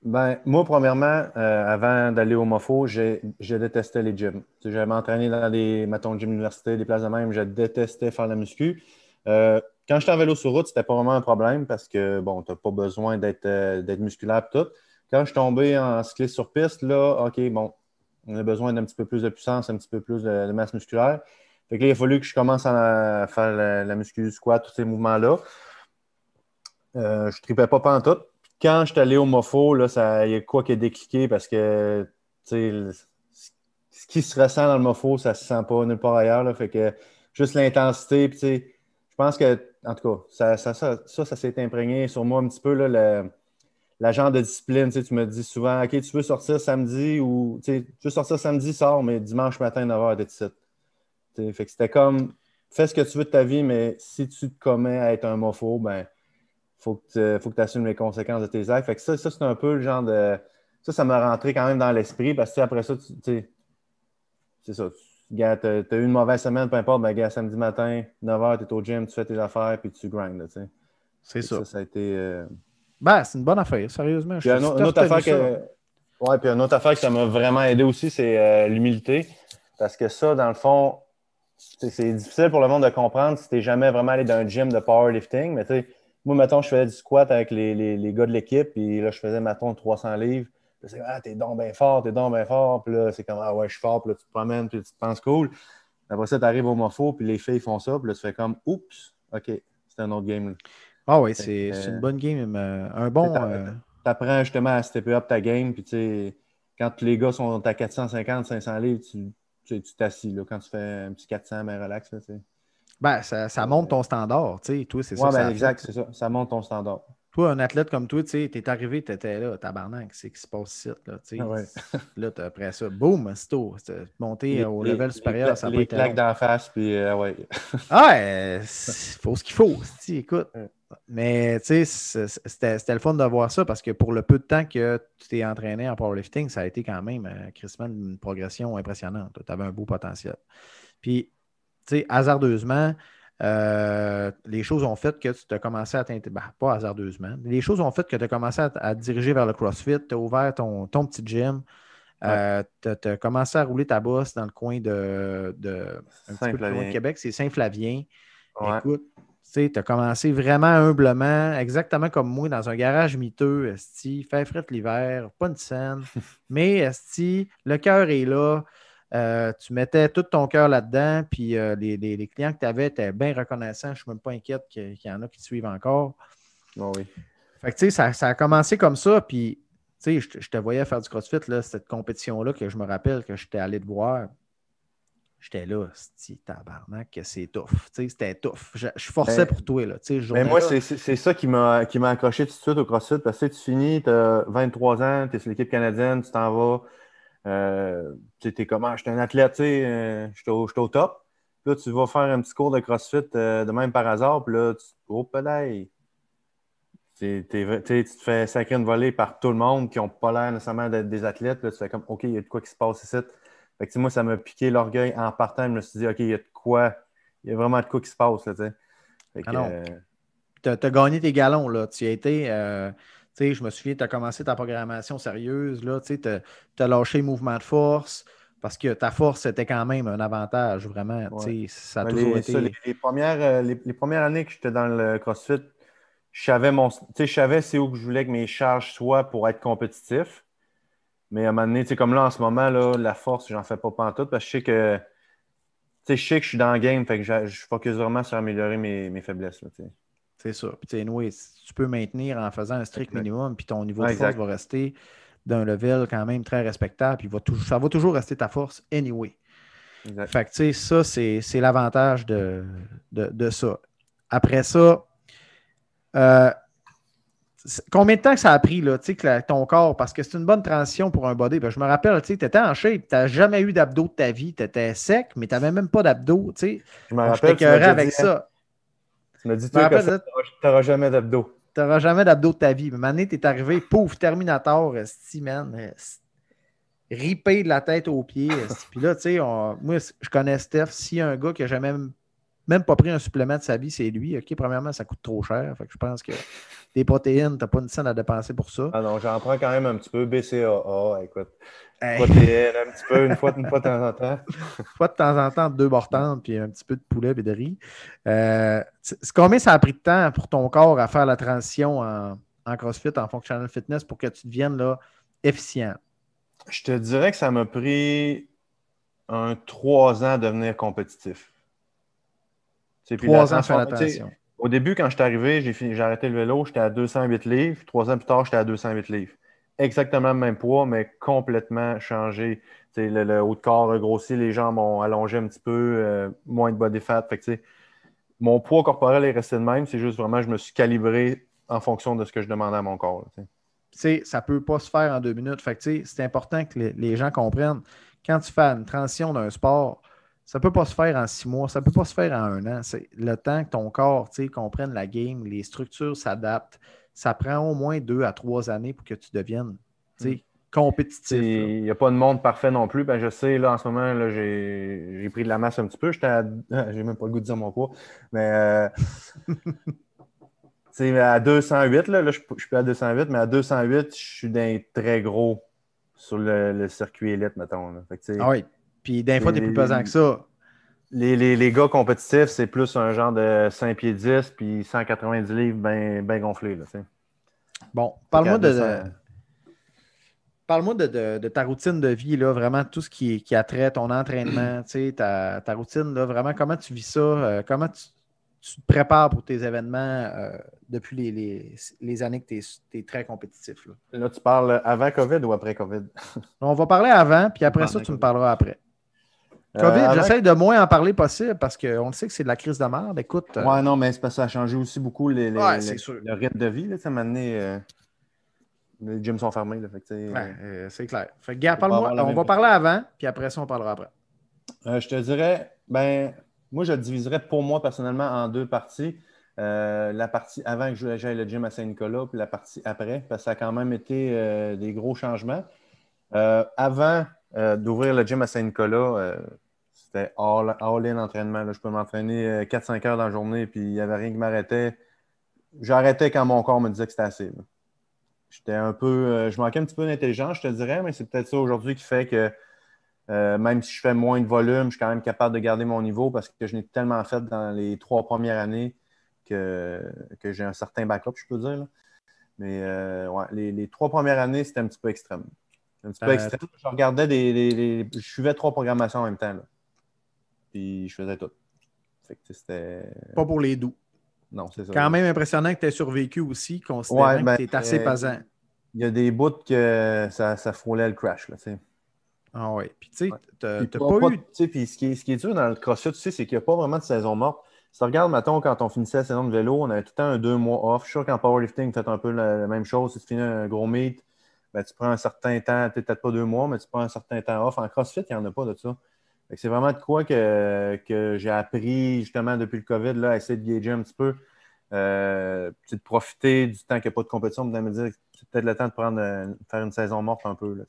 Ben, moi, premièrement, avant d'aller au MOFO, je détestais les gyms. Tu sais, j'avais m'entraîné dans des, mettons, gyms université, des places de même. Je détestais faire la muscu. Quand j'étais en vélo sur route, c'était pas vraiment un problème parce que, bon, tu n'as pas besoin d'être musculaire et tout. Quand je suis tombé en cycliste sur piste, là, OK, bon, on a besoin d'un petit peu plus de puissance, un petit peu plus de masse musculaire. Fait que là, il a fallu que je commence à faire la muscu, squat, tous ces mouvements-là. Je ne tripais pas pantoute. Quand je suis allé au MOFO, là, il y a quoi qui a décliqué parce que ce qui se ressent dans le MOFO, ça ne se sent pas nulle part ailleurs. Là, fait que juste l'intensité, je pense que, en tout cas, ça s'est imprégné sur moi un petit peu, là, la genre de discipline. Tu me dis souvent, OK, tu veux sortir samedi ou tu veux sortir samedi, sors, mais dimanche matin, 9h, t'es ici. Fait que c'était comme, fais ce que tu veux de ta vie, mais si tu te commets à être un MOFO, ben, faut que tu assumes les conséquences de tes actes. Fait que ça c'est un peu le genre de. Ça m'a rentré quand même dans l'esprit parce que après ça, c'est ça. Tu as eu une mauvaise semaine, peu importe, ben, gars, samedi matin, 9h, tu es au gym, tu fais tes affaires, puis tu grindes. Là, C'est ça. Ça a été. Ben, c'est une bonne affaire, sérieusement. Puis une autre affaire que. Ouais, puis une autre affaire que ça m'a vraiment aidé aussi, c'est l'humilité. Parce que ça, dans le fond, c'est difficile pour le monde de comprendre si tu n'es jamais vraiment allé dans un gym de powerlifting. Mais tu sais, moi, mettons, je faisais du squat avec les gars de l'équipe, puis là, je faisais, mettons, 300 livres. Puis c'est, ah, t'es donc bien fort, t'es donc bien fort. Puis là, c'est comme, ah ouais, je suis fort, puis là, tu te promènes, puis tu te penses cool. Après ça, tu arrives au MOFO, puis les filles font ça, puis là, tu fais comme, oups, OK, c'est un autre game. Ah oui, c'est une bonne game. Un bon. T'apprends justement à stepper up ta game, puis tu sais, quand tous les gars sont à 450, 500 livres, tu t'assis, là, quand tu fais un petit 400, ben relax, là, tu sais. Ben, ça monte ton standard, tu sais. Toi, c'est ça Ouais, que ça ben a exact, fait. c'est ça. Ça monte ton standard. Toi, un athlète comme toi, tu sais, t'es arrivé, t'étais là, tabarnak, c'est qui se passe ici, là, tu sais. Ouais. Là, après ça, boum, c'est tout. Monter au level supérieur, ça n'a pas Les été claques long. d'en face, puis ouais. Ah, il faut ce qu'il faut, écoute. Mais tu sais, c'était le fun de voir ça parce que pour le peu de temps que tu t'es entraîné en powerlifting, ça a été quand même, Christman, une progression impressionnante. Tu avais un beau potentiel. Puis, tu sais, hasardeusement, les choses ont fait que tu as commencé à t'intéresser. Ben, pas hasardeusement. Les choses ont fait que tu as commencé à te diriger vers le CrossFit, tu as ouvert ton petit gym. Tu as commencé à rouler ta bosse dans le coin un petit peu plus loin de Québec, c'est Saint-Flavien. Ouais. Écoute, tu as commencé vraiment humblement, exactement comme moi, dans un garage miteux, esti, fait fret l'hiver, pas une scène, mais esti, le cœur est là. Tu mettais tout ton cœur là-dedans, puis les clients que tu avais étaient bien reconnaissants. Je ne suis même pas inquiète qu'il y en a qui te suivent encore. Oh oui. Fait que tu sais, ça a commencé comme ça, puis tu sais, je te voyais faire du CrossFit, là, cette compétition-là que je me rappelle que j'étais allé te voir. J'étais là, tabarnak, que c'est tough. C'était tough. Je forçais pour toi. Là, mais moi, c'est ça qui m'a accroché tout de suite au CrossFit parce que tu finis, tu as 23 ans, tu es sur l'équipe canadienne, tu t'en vas. Tu es comment? J'étais un athlète, j'étais au top. Puis là, tu vas faire un petit cours de CrossFit de même par hasard. Puis là, oh, pédale. Tu te fais sacrer une volée par tout le monde qui n'ont pas l'air nécessairement d'être des athlètes. Là, tu fais comme, OK, il y a de quoi qui se passe ici. Fait que, moi, ça m'a piqué l'orgueil en partant. Je me suis dit, OK, il y a de quoi. Il y a vraiment de quoi qui se passe. Là, fait que, tu as gagné tes galons. Là. Tu as été. Je me souviens, tu as commencé ta programmation sérieuse. Tu as lâché le mouvement de force parce que ta force était quand même un avantage, vraiment. Ouais. Ça a toujours été. Les premières années que j'étais dans le CrossFit, je savais c'est où que je voulais que mes charges soient pour être compétitif. Mais à un moment donné, comme là, en ce moment, là, la force, j'en fais pas pantoute parce que je sais que je suis dans le game, fait que je focus vraiment sur améliorer mes faiblesses. Là, c'est ça. Puis, anyway, tu peux maintenir en faisant un strict minimum, puis ton niveau de exact. force va rester d'un level quand même très respectable, puis ça va toujours rester ta force anyway. Exact. Fait que, tu sais, ça, c'est l'avantage de ça. Après ça, combien de temps que ça a pris, là, tu sais, ton corps, parce que c'est une bonne transition pour un body. Ben, je me rappelle, tu sais, tu étais en shape, tu n'as jamais eu d'abdos de ta vie, tu étais sec, mais tu n'avais même pas d'abdos, tu sais. Je me Donc, je rappelle, tu m'as t'écœurais déjà avec dit, hein, ça. tu m'as dit, Je me tu que ça, rappelle, tu n'auras jamais d'abdos. tu n'auras jamais d'abdos de ta vie. Mais maintenant, tu es arrivé, pouf, Terminator, man, ripé de la tête aux pieds. Puis là, tu sais, moi, je connais Steph. S'il y a un gars qui n'a jamais même pas pris un supplément de sa vie, c'est lui. OK, premièrement, ça coûte trop cher. Fait que je pense que des protéines, tu n'as pas une scène à dépenser pour ça. Ah non, j'en prends quand même un petit peu. BCAA, écoute. Hey. Protéines, un petit peu, une fois de temps en temps. Une fois de temps en temps, 2 bortantes, puis un petit peu de poulet et de riz. Combien ça a pris de temps pour ton corps à faire la transition en CrossFit, en functional fitness, pour que tu deviennes là, efficient? Je te dirais que ça m'a pris 3 ans à devenir compétitif. 3 ans de faire la transition. Au début, quand je suis arrivé, j'ai arrêté le vélo, j'étais à 208 livres. 3 ans plus tard, j'étais à 208 livres. Exactement le même poids, mais complètement changé. Le haut de corps a grossi, les jambes ont allongé un petit peu, moins de body fat. Fait que, mon poids corporel est resté le même. C'est juste vraiment, je me suis calibré en fonction de ce que je demandais à mon corps. Ça ne peut pas se faire en 2 minutes. Fait que, c'est important que les gens comprennent. Quand tu fais une transition d'un sport, ça ne peut pas se faire en 6 mois, ça ne peut pas se faire en 1 an. C'est le temps que ton corps comprenne la game, les structures s'adaptent. Ça prend au moins 2 à 3 années pour que tu deviennes compétitif. Il n'y a pas de monde parfait non plus. Ben, je sais, là, en ce moment, là, j'ai pris de la masse un petit peu. J'ai même pas le goût de dire mon poids. Mais à 208, là je suis plus à 208, mais à 208, je suis d'un très gros sur le circuit élite, mettons. Là. Fait que, oui. Puis d'un fois, tu es plus pesant que ça. Les gars compétitifs, c'est plus un genre de 5 pieds 10 puis 190 livres bien gonflés. Là, bon, parle-moi de ta routine de vie, là, vraiment tout ce qui a trait, ton entraînement, ta routine, là, vraiment comment tu vis ça, comment tu te prépares pour tes événements depuis les années que tu es très compétitif. Là, tu parles avant COVID ou après COVID? On va parler avant, puis après ça, tu me parleras après. COVID, j'essaie de moins en parler possible parce qu'on sait que c'est de la crise de merde. Écoute. Ouais, non, mais c'est parce que ça a changé aussi beaucoup le rythme de vie. Là, ça m'a amené. Les gyms sont fermés. Là, c'est clair. Fait que, gars, parle-moi. On va parler avant, puis après ça, on parlera après. Je te dirais, moi, je le diviserais pour moi personnellement en 2 parties. La partie avant que j'aille le gym à Saint-Nicolas, puis la partie après, parce que ça a quand même été des gros changements. Avant d'ouvrir le gym à Saint-Nicolas, c'était all-in entraînement. Là. Je peux m'entraîner 4-5 heures dans la journée, puis il n'y avait rien qui m'arrêtait. J'arrêtais quand mon corps me disait que c'était assez. Là. J'étais un peu. Je manquais un petit peu d'intelligence, je te dirais, mais c'est peut-être ça aujourd'hui qui fait que même si je fais moins de volume, je suis quand même capable de garder mon niveau parce que je n'ai tellement fait dans les 3 premières années que j'ai un certain backup, je peux dire. Là. Mais ouais, les 3 premières années, c'était un petit peu extrême. Un petit peu extrême. Je regardais je suivais 3 programmations en même temps. Là. Puis je faisais tout. Fait que c'était. Pas pour les doux. Non, c'est ça. Quand même impressionnant que tu aies survécu aussi, considérant que tu es assez pesant. Il y a des bouts que ça frôlait le crash. Là, t'sais. Ah oui. Puis tu sais, t'as pas eu. Puis ce qui est dur dans le CrossFit, tu sais, c'est qu'il n'y a pas vraiment de saison morte. Si tu regardes, mettons, quand on finissait la saison de vélo, on avait tout le temps un 2 mois off. Je suis sûr qu'en powerlifting, tu fais un peu la même chose. Si tu finis un gros meet, tu prends un certain temps, peut-être pas 2 mois, mais tu prends un certain temps off. En CrossFit, il n'y en a pas de ça. C'est vraiment de quoi que j'ai appris justement depuis le COVID là, à essayer de gager un petit peu. De profiter du temps qu'il n'y a pas de compétition, de me dire que c'est peut-être le temps de faire une saison morte un peu. Là,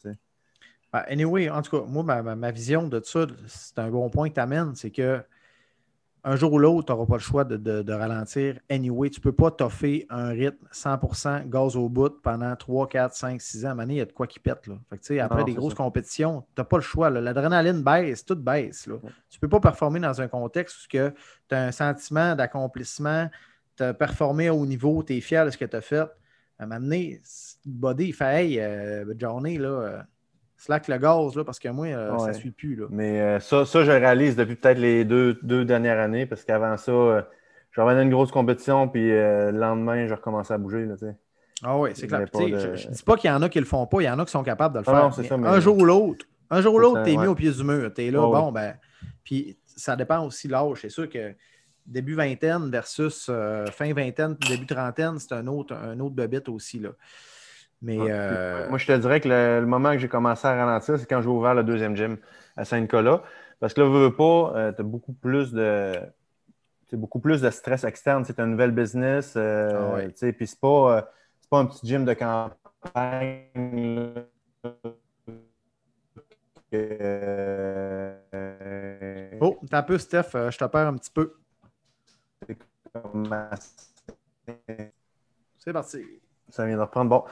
anyway, en tout cas, moi, ma vision de ça, c'est un bon point que tu amènes, c'est que un jour ou l'autre, tu n'auras pas le choix de ralentir. Anyway, tu ne peux pas toffer un rythme 100% gaz au bout pendant 3, 4, 5, 6 ans. À un moment donné, il y a de quoi qui pète. Là. Fait que, après des grosses compétitions, tu n'as pas le choix. Là. L'adrénaline baisse, tout baisse. Là. Tu ne peux pas performer dans un contexte où tu as un sentiment d'accomplissement, tu as performé à haut niveau, tu es fier de ce que tu as fait. À un moment donné, le body, il fait hey, Johnny, là. Slack le gaz, là, parce que moi, ça ne suit plus. Là. Mais ça, je réalise depuis peut-être les deux dernières années, parce qu'avant ça, je revenais d'une grosse compétition, puis le lendemain, je recommençais à bouger. Là, ah oui, c'est clair. Je ne dis pas qu'il y en a qui ne le font pas, il y en a qui sont capables de le faire. Non, c'est ça, mais un jour ou l'autre, tu es mis au pied du mur. Tu es là, Puis ça dépend aussi de l'âge. C'est sûr que début vingtaine versus fin vingtaine, début trentaine, c'est un autre bobite aussi, là. Mais moi, je te dirais que le moment que j'ai commencé à ralentir, c'est quand j'ai ouvert le deuxième gym à Saint-Nicolas. Parce que là, veux pas, tu as beaucoup plus de stress externe. C'est une nouvelle business. ouais. Puis c'est pas un petit gym de campagne. Oh, t'as un peu, Steph, je te perds un petit peu. C'est parti. Ça vient de reprendre. Bon.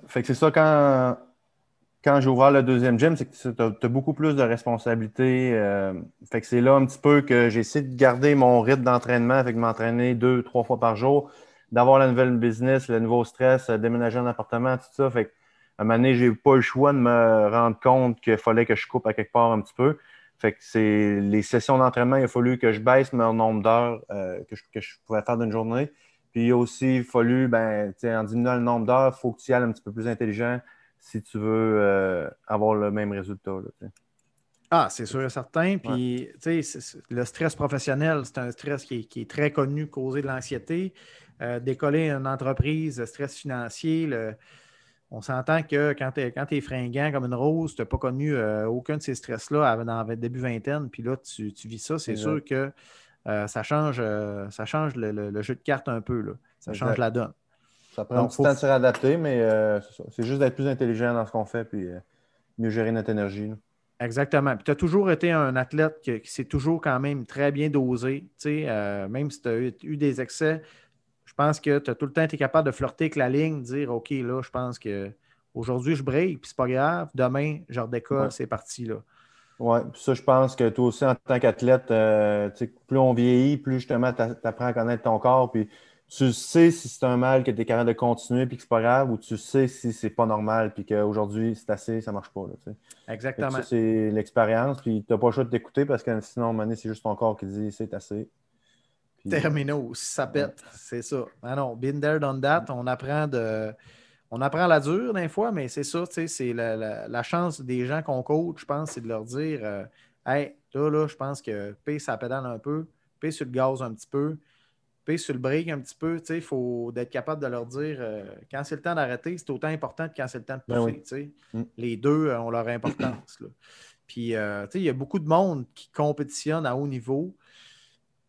Fait que c'est ça, quand j'ai ouvert le deuxième gym, c'est que tu as beaucoup plus de responsabilités. Fait que c'est là un petit peu que j'ai essayé de garder mon rythme d'entraînement, fait que m'entraîner 2, 3 fois par jour, d'avoir la nouvelle business, le nouveau stress, déménager un appartement, tout ça. Fait que, à un moment donné, j'ai pas eu le choix de me rendre compte qu'il fallait que je coupe à quelque part un petit peu. Fait que c'est les sessions d'entraînement, il a fallu que je baisse mon nombre d'heures que je pouvais faire d'une journée. Puis il a aussi fallu, en diminuant le nombre d'heures, il faut que tu y ailles un petit peu plus intelligent si tu veux avoir le même résultat. Là, ah, c'est sûr et certain. Puis, tu sais, le stress professionnel, c'est un stress qui est très connu, causé de l'anxiété. Décoller une entreprise, le stress financier, on s'entend que quand tu es fringant comme une rose, tu n'as pas connu aucun de ces stress-là dans le début vingtaine, puis là, tu vis ça, c'est sûr que ça change le jeu de cartes un peu. Là. Ça change la donne. Ça prend un Donc, petit temps de se réadapter, mais c'est juste d'être plus intelligent dans ce qu'on fait puis mieux gérer notre énergie. Là. exactement. Puis tu as toujours été un athlète qui s'est toujours quand même très bien dosé. Même si tu as eu des excès, je pense que tu as tout le temps été capable de flirter avec la ligne, dire OK, là, je pense que aujourd'hui, je brille, puis c'est pas grave. Demain, je redécolle, c'est parti. Là. Oui, puis ça, je pense que toi aussi, en tant qu'athlète, plus on vieillit, plus justement, tu apprends à connaître ton corps, puis tu sais si c'est un mal que tu es capable de continuer, puis que c'est pas grave, ou tu sais si c'est pas normal, puis qu'aujourd'hui, c'est assez, ça marche pas. Là, fait que ça, Exactement. c'est l'expérience, puis tu n'as pas le choix de t'écouter parce que sinon, à un moment donné, c'est juste ton corps qui dit c'est assez. Puis, Terminos, ça pète, c'est ça. Ah non, been there, done that. On apprend la dure des fois, mais c'est ça, tu sais, c'est la chance des gens qu'on coach, je pense, c'est de leur dire hey, là, je pense que paye sa pédale un peu, paye sur le gaz un petit peu, paye sur le break un petit peu, tu sais, il faut être capable de leur dire quand c'est le temps d'arrêter, c'est autant important que quand c'est le temps de pousser, oui. tu sais. Mm. Les deux ont leur importance, là. Puis, tu sais, il y a beaucoup de monde qui compétitionne à haut niveau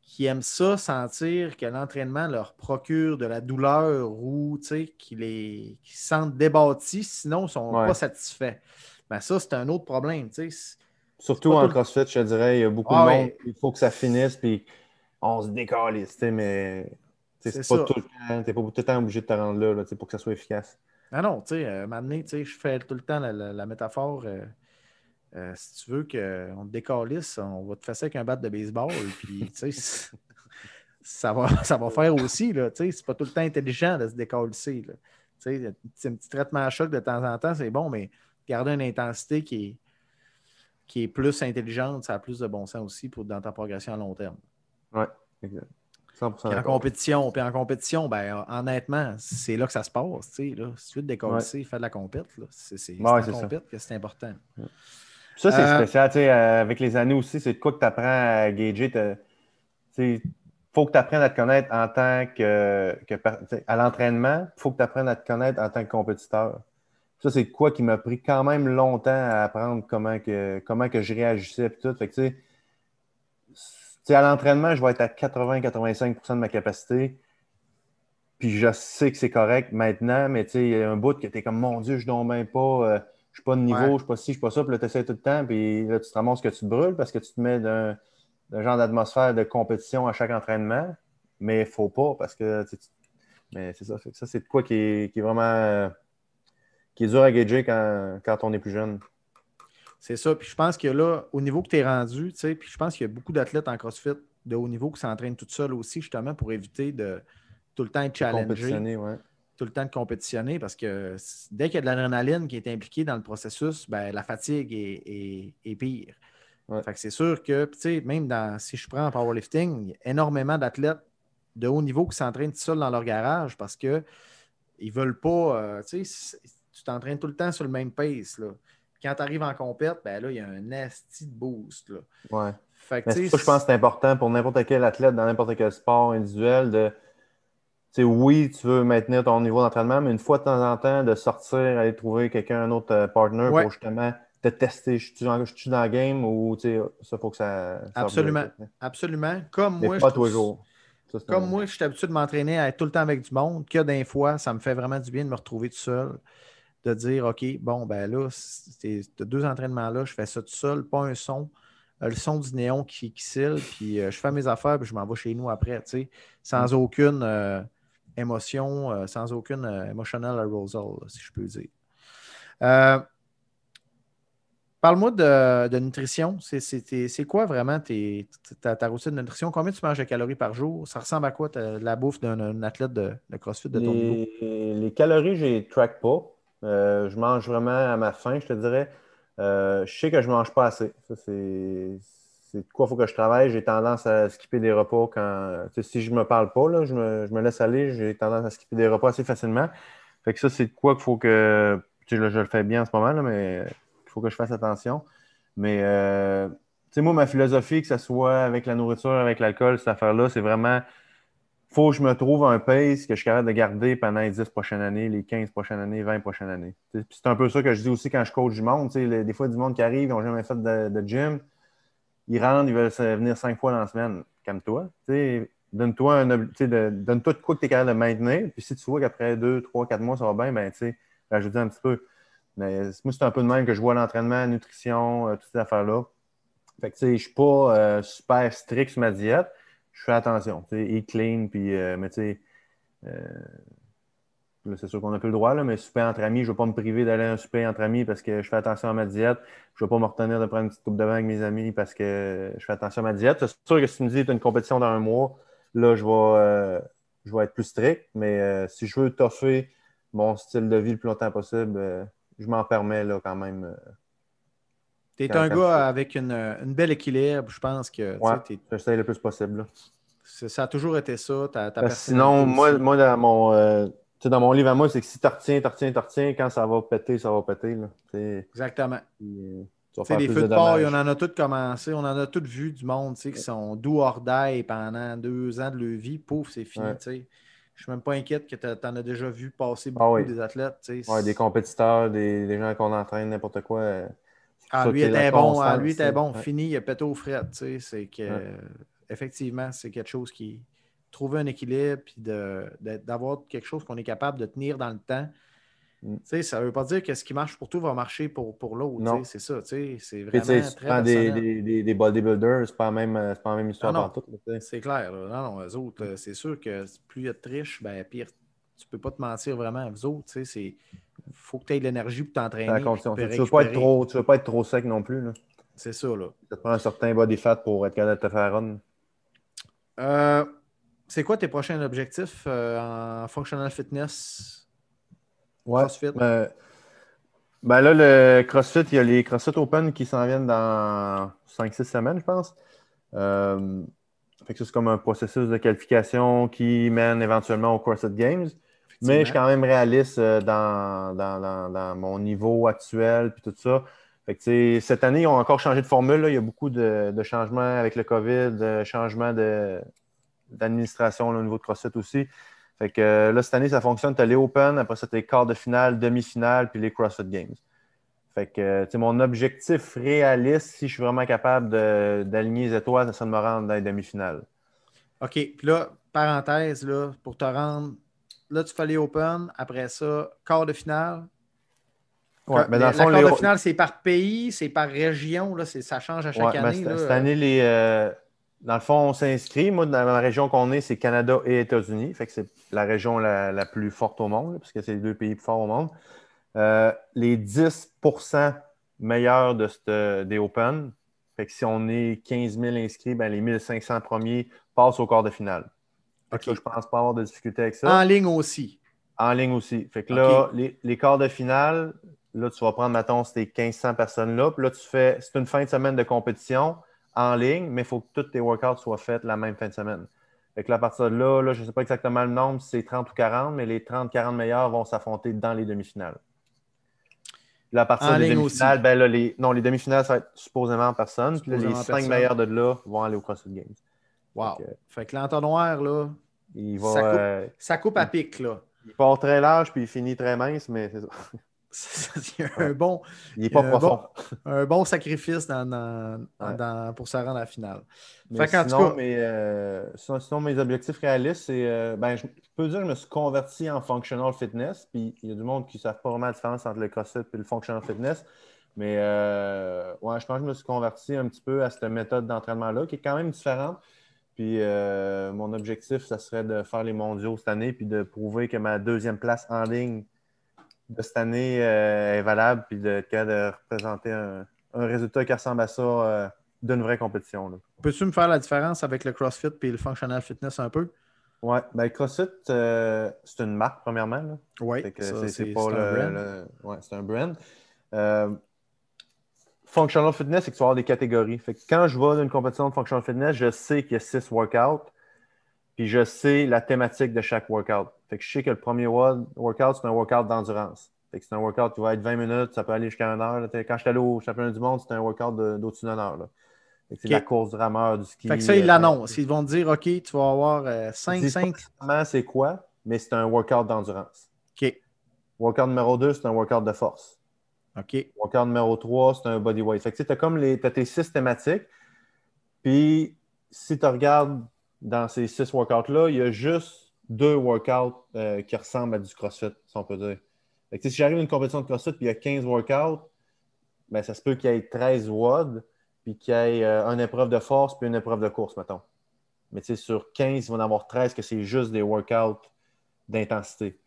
qui aiment ça, sentir que l'entraînement leur procure de la douleur ou qui se sentent débattis, sinon ils ne sont pas satisfaits. Ben ça, c'est un autre problème. C'est Surtout pas en tout le... CrossFit, je te dirais, il y a beaucoup de Ah monde, ouais, il faut que ça finisse, puis on se décalisse, mais c'est c'est pas ça. tout le temps, t'es pas tout le temps obligé de te rendre là, pour que ça soit efficace. Ah non, tu sais, maintenant, je fais tout le temps la métaphore. Si tu veux qu'on te décalisse, on va te fesser avec un bat de baseball. Puis, tu sais, ça va faire aussi. Là, c'est pas tout le temps intelligent de se décalisser. Là. Un petit traitement à choc de temps en temps, c'est bon, mais garder une intensité qui est plus intelligente, ça a plus de bon sens aussi dans ta progression à long terme. Oui, exact. 100% d'accord. Puis en compétition, ben, honnêtement, c'est là que ça se passe. Là. Si tu veux te décalisser, fais de la compète. C'est en c'est ça. compète que c'est important. Ça, c'est spécial, avec les années aussi, c'est de quoi que tu apprends à gager. Il faut que tu apprennes à te connaître en tant à l'entraînement, il faut que tu apprennes à te connaître en tant que compétiteur. Ça, c'est quoi qui m'a pris quand même longtemps à apprendre comment que je réagissais et tout. Fait que, à l'entraînement, je vais être à 80-85% de ma capacité. Puis je sais que c'est correct maintenant, mais il y a un bout que tu es comme mon Dieu, je ne dors même pas, je suis pas de niveau, Ouais. je suis pas ci, je suis pas ça, puis là, tu essaies tout le temps, puis là, tu te ramasses que tu te brûles parce que tu te mets d'un genre d'atmosphère de compétition à chaque entraînement, mais il ne faut pas parce que mais c'est ça. Ça, c'est de quoi qui est vraiment qui est dur à gager quand on est plus jeune. C'est ça. Puis je pense que là, au niveau que tu es rendu, puis je pense qu'il y a beaucoup d'athlètes en CrossFit de haut niveau qui s'entraînent tout seuls aussi, justement, pour éviter de tout le temps être challengé, ouais. tout le temps de compétitionner, parce que dès qu'il y a de l'adrénaline qui est impliquée dans le processus, ben, la fatigue est pire. Ouais. Fait que c'est sûr que, même si je prends en powerlifting, il y a énormément d'athlètes de haut niveau qui s'entraînent tout seuls dans leur garage parce qu'ils ne veulent pas, tu t'entraînes tout le temps sur le même pace, là. quand tu arrives en compète, ben là, il y a un asti de boost. Là. Ouais. Fait que, Mais c'est ça, je pense que c'est important pour n'importe quel athlète dans n'importe quel sport individuel de. Tu sais, oui, tu veux maintenir ton niveau d'entraînement, mais une fois de temps en temps, de sortir, aller trouver quelqu'un, un autre partner ouais, pour justement te tester. Je suis dans le game ou tu sais, ça, faut que ça sorte de absolument. ça. Absolument. Comme Mais moi, je pas trouve. tous les jours. Ça, c'est Comme un- moi, je suis habitué de m'entraîner à être tout le temps avec du monde, que des fois, ça me fait vraiment du bien de me retrouver tout seul, de dire, OK, bon, ben là, ces deux entraînements-là, je fais ça tout seul, pas un son. Le son du néon qui cille, puis je fais mes affaires, puis je m'en vais chez nous après, tu sais, sans aucune émotion, sans aucune emotional arousal, là, si je peux dire. Euh, Parle-moi de nutrition. C'est quoi vraiment ta routine de nutrition? Combien tu manges de calories par jour? Ça ressemble à quoi la bouffe d'un athlète de CrossFit de ton niveau? Les calories, je les track pas. Je mange vraiment à ma faim, je te dirais. Je sais que je mange pas assez. Ça, c'est de quoi il faut que je travaille. J'ai tendance à skipper des repas quand. Tu sais, si je me parle pas, là, je me laisse aller, j'ai tendance à skipper des repas assez facilement. Fait que ça, c'est de quoi qu'il faut que. Tu sais, là, je le fais bien en ce moment, là, mais il faut que je fasse attention. Mais tu sais, moi, ma philosophie, que ce soit avec la nourriture, avec l'alcool, cette affaire-là, c'est vraiment faut que je me trouve un pace que je suis capable de garder pendant les 10 prochaines années, les 15 prochaines années, 20 prochaines années. C'est un peu ça que je dis aussi quand je coach du monde. Des fois, du monde qui arrive, ils n'ont jamais fait de gym, ils rentrent, ils veulent venir 5 fois dans la semaine. Calme-toi. Donne-toi donne-toi de quoi que tu es capable de maintenir. Puis si tu vois qu'après 2, 3, 4 mois, ça va bien, ben rajoute un petit peu. Mais moi, c'est un peu de même que je vois l'entraînement, la nutrition, toutes ces affaires-là. Fait que, je ne suis pas super strict sur ma diète. Je fais attention. Eat clean, puis, mais tu sais, euh, là, c'est sûr qu'on n'a plus le droit, là, mais souper entre amis, je ne vais pas me priver d'aller à un souper entre amis parce que je fais attention à ma diète. Je ne vais pas me retenir de prendre une petite coupe de vin avec mes amis parce que je fais attention à ma diète. C'est sûr que si tu me dis que tu as une compétition dans un mois, là, je vais être plus strict. Mais si je veux toffer mon style de vie le plus longtemps possible, je m'en permets là, quand même. Tu es Quand, un quand je gars avec une belle équilibre. Je pense que Ouais, j'essaie le plus possible, là. ça a toujours été ça, ta Parce que sinon, personnalité aussi. moi tu sais, dans mon livre à moi, c'est que si tu retiens, tu retiens, tu retiens, quand ça va péter, ça va péter. Là. Exactement. Tu vas Tu sais, faire les plus feux de de paille, on dommages. en a tous commencé, on en a tous vu du monde, tu sais, qui sont doux hors d'ail pendant 2 ans de leur vie. Pouf, c'est fini, Ouais. tu sais. Je suis même pas inquiète que tu en as déjà vu passer Ah beaucoup oui. des athlètes, tu Ouais, des sais. compétiteurs, des gens qu'on entraîne, n'importe quoi. C'est pour Ah, ça lui que la était bon, ah, lui constance, était c'est. bon, Ouais, fini, il a pété aux frettes, tu sais. C'est ouais. que, effectivement, c'est quelque chose qui. Trouver un équilibre, puis d'avoir quelque chose qu'on est capable de tenir dans le temps. Mm. Tu sais, ça ne veut pas dire que ce qui marche pour toi va marcher pour l'autre, tu sais. Non. C'est ça, tu sais. C'est Puis, tu sais, vraiment si tu très prends personnel. des bodybuilders, c'est pas la même Ah histoire non, partout. Là, tu sais. c'est clair. Là. Non, non, eux autres, c'est sûr que plus il y a de triche, ben, pire, tu peux pas te mentir vraiment. Eux autres, tu sais, il faut que tu aies de l'énergie pour C'est la t'entraîner puis condition. récupérer. Tu veux pas être trop sec non plus. Là. C'est ça, là. Ça te prend un certain body fat pour être capable de te faire run. Euh, c'est quoi tes prochains objectifs en functional fitness, Ouais. CrossFit? Ben là, le CrossFit, il y a les CrossFit Open qui s'en viennent dans 5 6 semaines, je pense. Euh, Fait que ça, c'est comme un processus de qualification qui mène éventuellement au CrossFit Games. Mais je suis Effectivement. quand même réaliste dans mon niveau actuel puis tout ça. Fait que, tu sais, cette année, ils ont encore changé de formule. Là. Il y a beaucoup de changements avec le COVID, de changements d'administration là, au niveau de CrossFit aussi. Fait que là, cette année, ça fonctionne. Tu as les Open, après ça, tu as les quarts de finale, demi-finale, puis les CrossFit Games. Fait que, tu sais, mon objectif réaliste, si je suis vraiment capable d'aligner les étoiles, ça serait de me rendre dans les demi-finales. OK. Puis là, parenthèse, là, pour te rendre, là, tu fais les Open. Après ça, quart de finale. Ouais, mais dans le La fond, quart de finale, c'est par pays, c'est par région. Là, ça change à chaque ouais, mais année. cette Là. année, dans le fond, on s'inscrit. Moi, dans la région qu'on est, c'est Canada et États-Unis. Fait que c'est la région la plus forte au monde, là, parce que c'est les deux pays plus forts au monde. Les 10% meilleurs des Open, fait que si on est 15 000 inscrits, ben les 1500 premiers passent au quart de finale. Fait que ça, je OK. pense pas avoir de difficulté avec En ça. ligne aussi. En ligne aussi. Fait que là, OK. les quarts de finale, là, tu vas prendre, mettons, ces 1500 personnes-là. Puis là, c'est une fin de semaine de compétition en ligne, mais il faut que tous tes workouts soient faits la même fin de semaine. Fait que là, à partir de là, je ne sais pas exactement le nombre, si c'est 30 ou 40, mais les 30-40 meilleurs vont s'affronter dans les demi-finales. Puis là, à partir En des ligne demi-finales, aussi. ben là, les demi-finales, ça va être supposément en personne. Puis là, les Supposément 5 personne. meilleurs de là vont aller au CrossFit Games. Fait Wow. que, Fait que l'entonnoir, là, il ça va, coupe, ça coupe à il, pic, là. il part très large puis il finit très mince, mais c'est ça. Il y a Ouais. un bon, Il n'est il y pas a profond. un bon sacrifice Ouais. pour se rendre à la finale. Mais Fait qu'en tout sinon, cas, sinon, mes objectifs réalistes, c'est. Ben, je peux dire que je me suis converti en functional fitness. Puis il y a du monde qui ne savent pas vraiment la différence entre le CrossFit et le functional fitness. Mais ouais, je pense que je me suis converti un petit peu à cette méthode d'entraînement-là, qui est quand même différente. Puis mon objectif, ça serait de faire les mondiaux cette année, puis de prouver que ma deuxième place en ligne de cette année est valable, puis de représenter un résultat qui ressemble à ça d'une vraie compétition, là. peux-tu me faire la différence avec le CrossFit et le Functional Fitness un peu? Ouais, ben CrossFit, c'est une marque, premièrement, là. Oui, Fait que ça, c'est pas c'est un brand. Ouais, c'est un brand. Euh, Functional fitness, c'est que tu vas avoir des catégories. Fait que quand je vais dans une compétition de functional fitness, je sais qu'il y a 6 workouts, puis je sais la thématique de chaque workout. Fait que je sais que le premier workout, c'est un workout d'endurance. Fait que c'est un workout qui va être 20 minutes, ça peut aller jusqu'à 1 heure. Là. Quand j'étais allé au championnat du monde, c'était un workout d'au-dessus d'une heure, là. Fait que c'est de la OK. course du rameur, du Fait que ski. ça, ils l'annoncent. Ils vont te dire, OK, tu vas avoir Ils 5, disent pas 5. nécessairement c'est quoi, mais c'est un workout d'endurance. OK. Workout numéro 2, c'est un workout de force. OK. Workout numéro 3, c'est un bodyweight. Fait que tu as comme t'as tes 6 thématiques. Puis si tu regardes dans ces 6 workouts-là, il y a juste 2 workouts qui ressemblent à du CrossFit, si on peut dire. Fait que, si j'arrive à une compétition de CrossFit et il y a 15 workouts, ben, ça se peut qu'il y ait 13 WOD, puis qu'il y ait une épreuve de force puis une épreuve de course, mettons. Mais sur 15, il va y en avoir 13 que c'est juste des workouts d'intensité.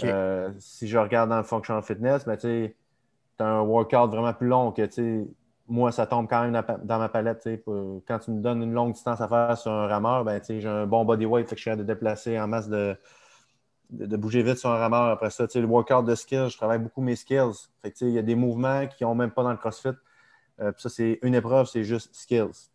OK. Si je regarde dans le functional fitness, ben, tu as un workout vraiment plus long que moi, ça tombe quand même dans ma palette. Quand tu me donnes une longue distance à faire sur un rameur, ben, j'ai un bon bodyweight, fait que je suis capable de déplacer en masse de bouger vite sur un rameur. Après ça, le workout de skills, je travaille beaucoup mes skills. Fait que, il y a des mouvements qui n'ont même pas dans le CrossFit. Puis ça, c'est une épreuve, c'est juste skills.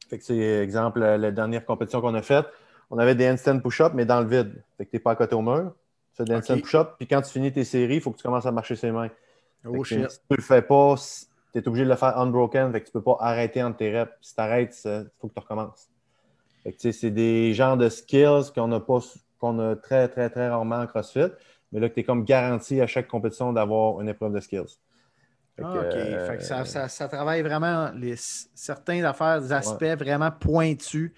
Fait que, exemple, la dernière compétition qu'on a faite, on avait des handstand push-up, mais dans le vide. Fait que tu n'es pas à côté au mur. Tu fais des handstand OK. push-up, puis quand tu finis tes séries, il faut que tu commences à marcher ses mains. Fait Oh que, si shit. tu ne le fais pas, tu es obligé de le faire unbroken, fait que tu ne peux pas arrêter entre tes reps. Si tu arrêtes, il faut que tu recommences. Fait que, c'est des genres de skills qu'on a très, très, très rarement en CrossFit, mais là que tu es comme garanti à chaque compétition d'avoir une épreuve de skills. Fait que, OK. Fait que ça travaille vraiment certains affaires, des ouais, aspects vraiment pointus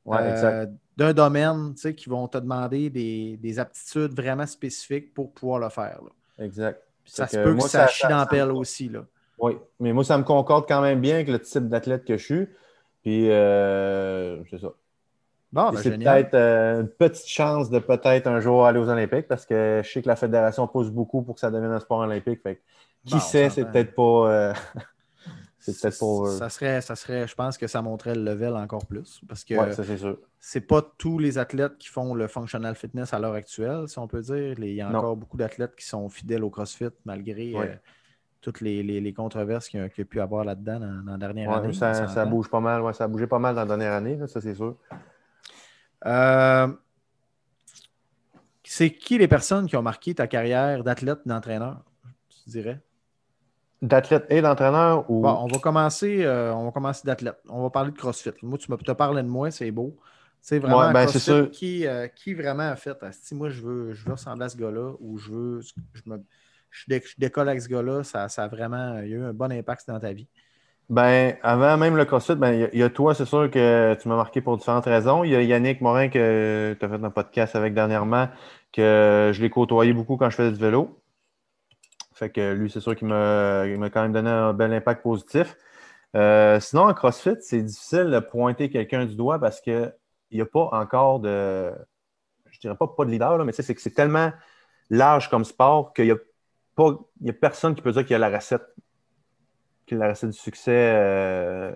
ouais, exact. d'un domaine, tu sais, qui vont te demander des aptitudes vraiment spécifiques pour pouvoir le faire, là. Exact. Puis Fait ça se que peut que moi, ça chie dans la pelle aussi, là. oui, mais moi, ça me concorde quand même bien avec le type d'athlète que je suis. Puis, c'est ça. Bon, Puis ben c'est génial. peut-être une petite chance de peut-être un jour aller aux Olympiques parce que je sais que la fédération pousse beaucoup pour que ça devienne un sport olympique. Fait que, Bon, qui on sait, c'est s'entend. peut-être pas. C'est peut-être pas. Ça serait, je pense que ça montrait le level encore plus parce Ouais, que ça, c'est sûr. c'est pas tous les athlètes qui font le functional fitness à l'heure actuelle, si on peut dire. Il y a Non. encore beaucoup d'athlètes qui sont fidèles au CrossFit malgré Oui. toutes les controverses qu'il y a pu avoir là-dedans dans la dernière Ouais, année. On ça s'entend. bouge pas mal. Ouais, ça a bougé pas mal dans la dernière année, là, ça, c'est sûr. Euh, c'est qui les personnes qui ont marqué ta carrière d'athlète et d'entraîneur, tu dirais? D'athlète et d'entraîneur Bon, ou. on va commencer d'athlète. On va parler de CrossFit. Moi, tu te parlé de moi, c'est beau. C'est vraiment Ouais, à ben, c'est CrossFit sûr. qui vraiment a fait. Si moi, je veux ressembler à ce gars-là ou je décolle avec ce gars-là, ça a vraiment il y a eu un bon impact dans ta vie. Ben, avant même le CrossFit, ben, il y a toi, c'est sûr que tu m'as marqué pour différentes raisons. Il y a Yannick Morin que tu as fait un podcast avec dernièrement, que je l'ai côtoyé beaucoup quand je faisais du vélo. Fait que lui, c'est sûr qu'il m'a quand même donné un bel impact positif. Sinon, en CrossFit, c'est difficile de pointer quelqu'un du doigt parce qu'il n'y a pas encore je dirais pas de leader, là, mais c'est que c'est tellement large comme sport qu'il n'y a il y a personne qui peut dire qu'il y a la recette du succès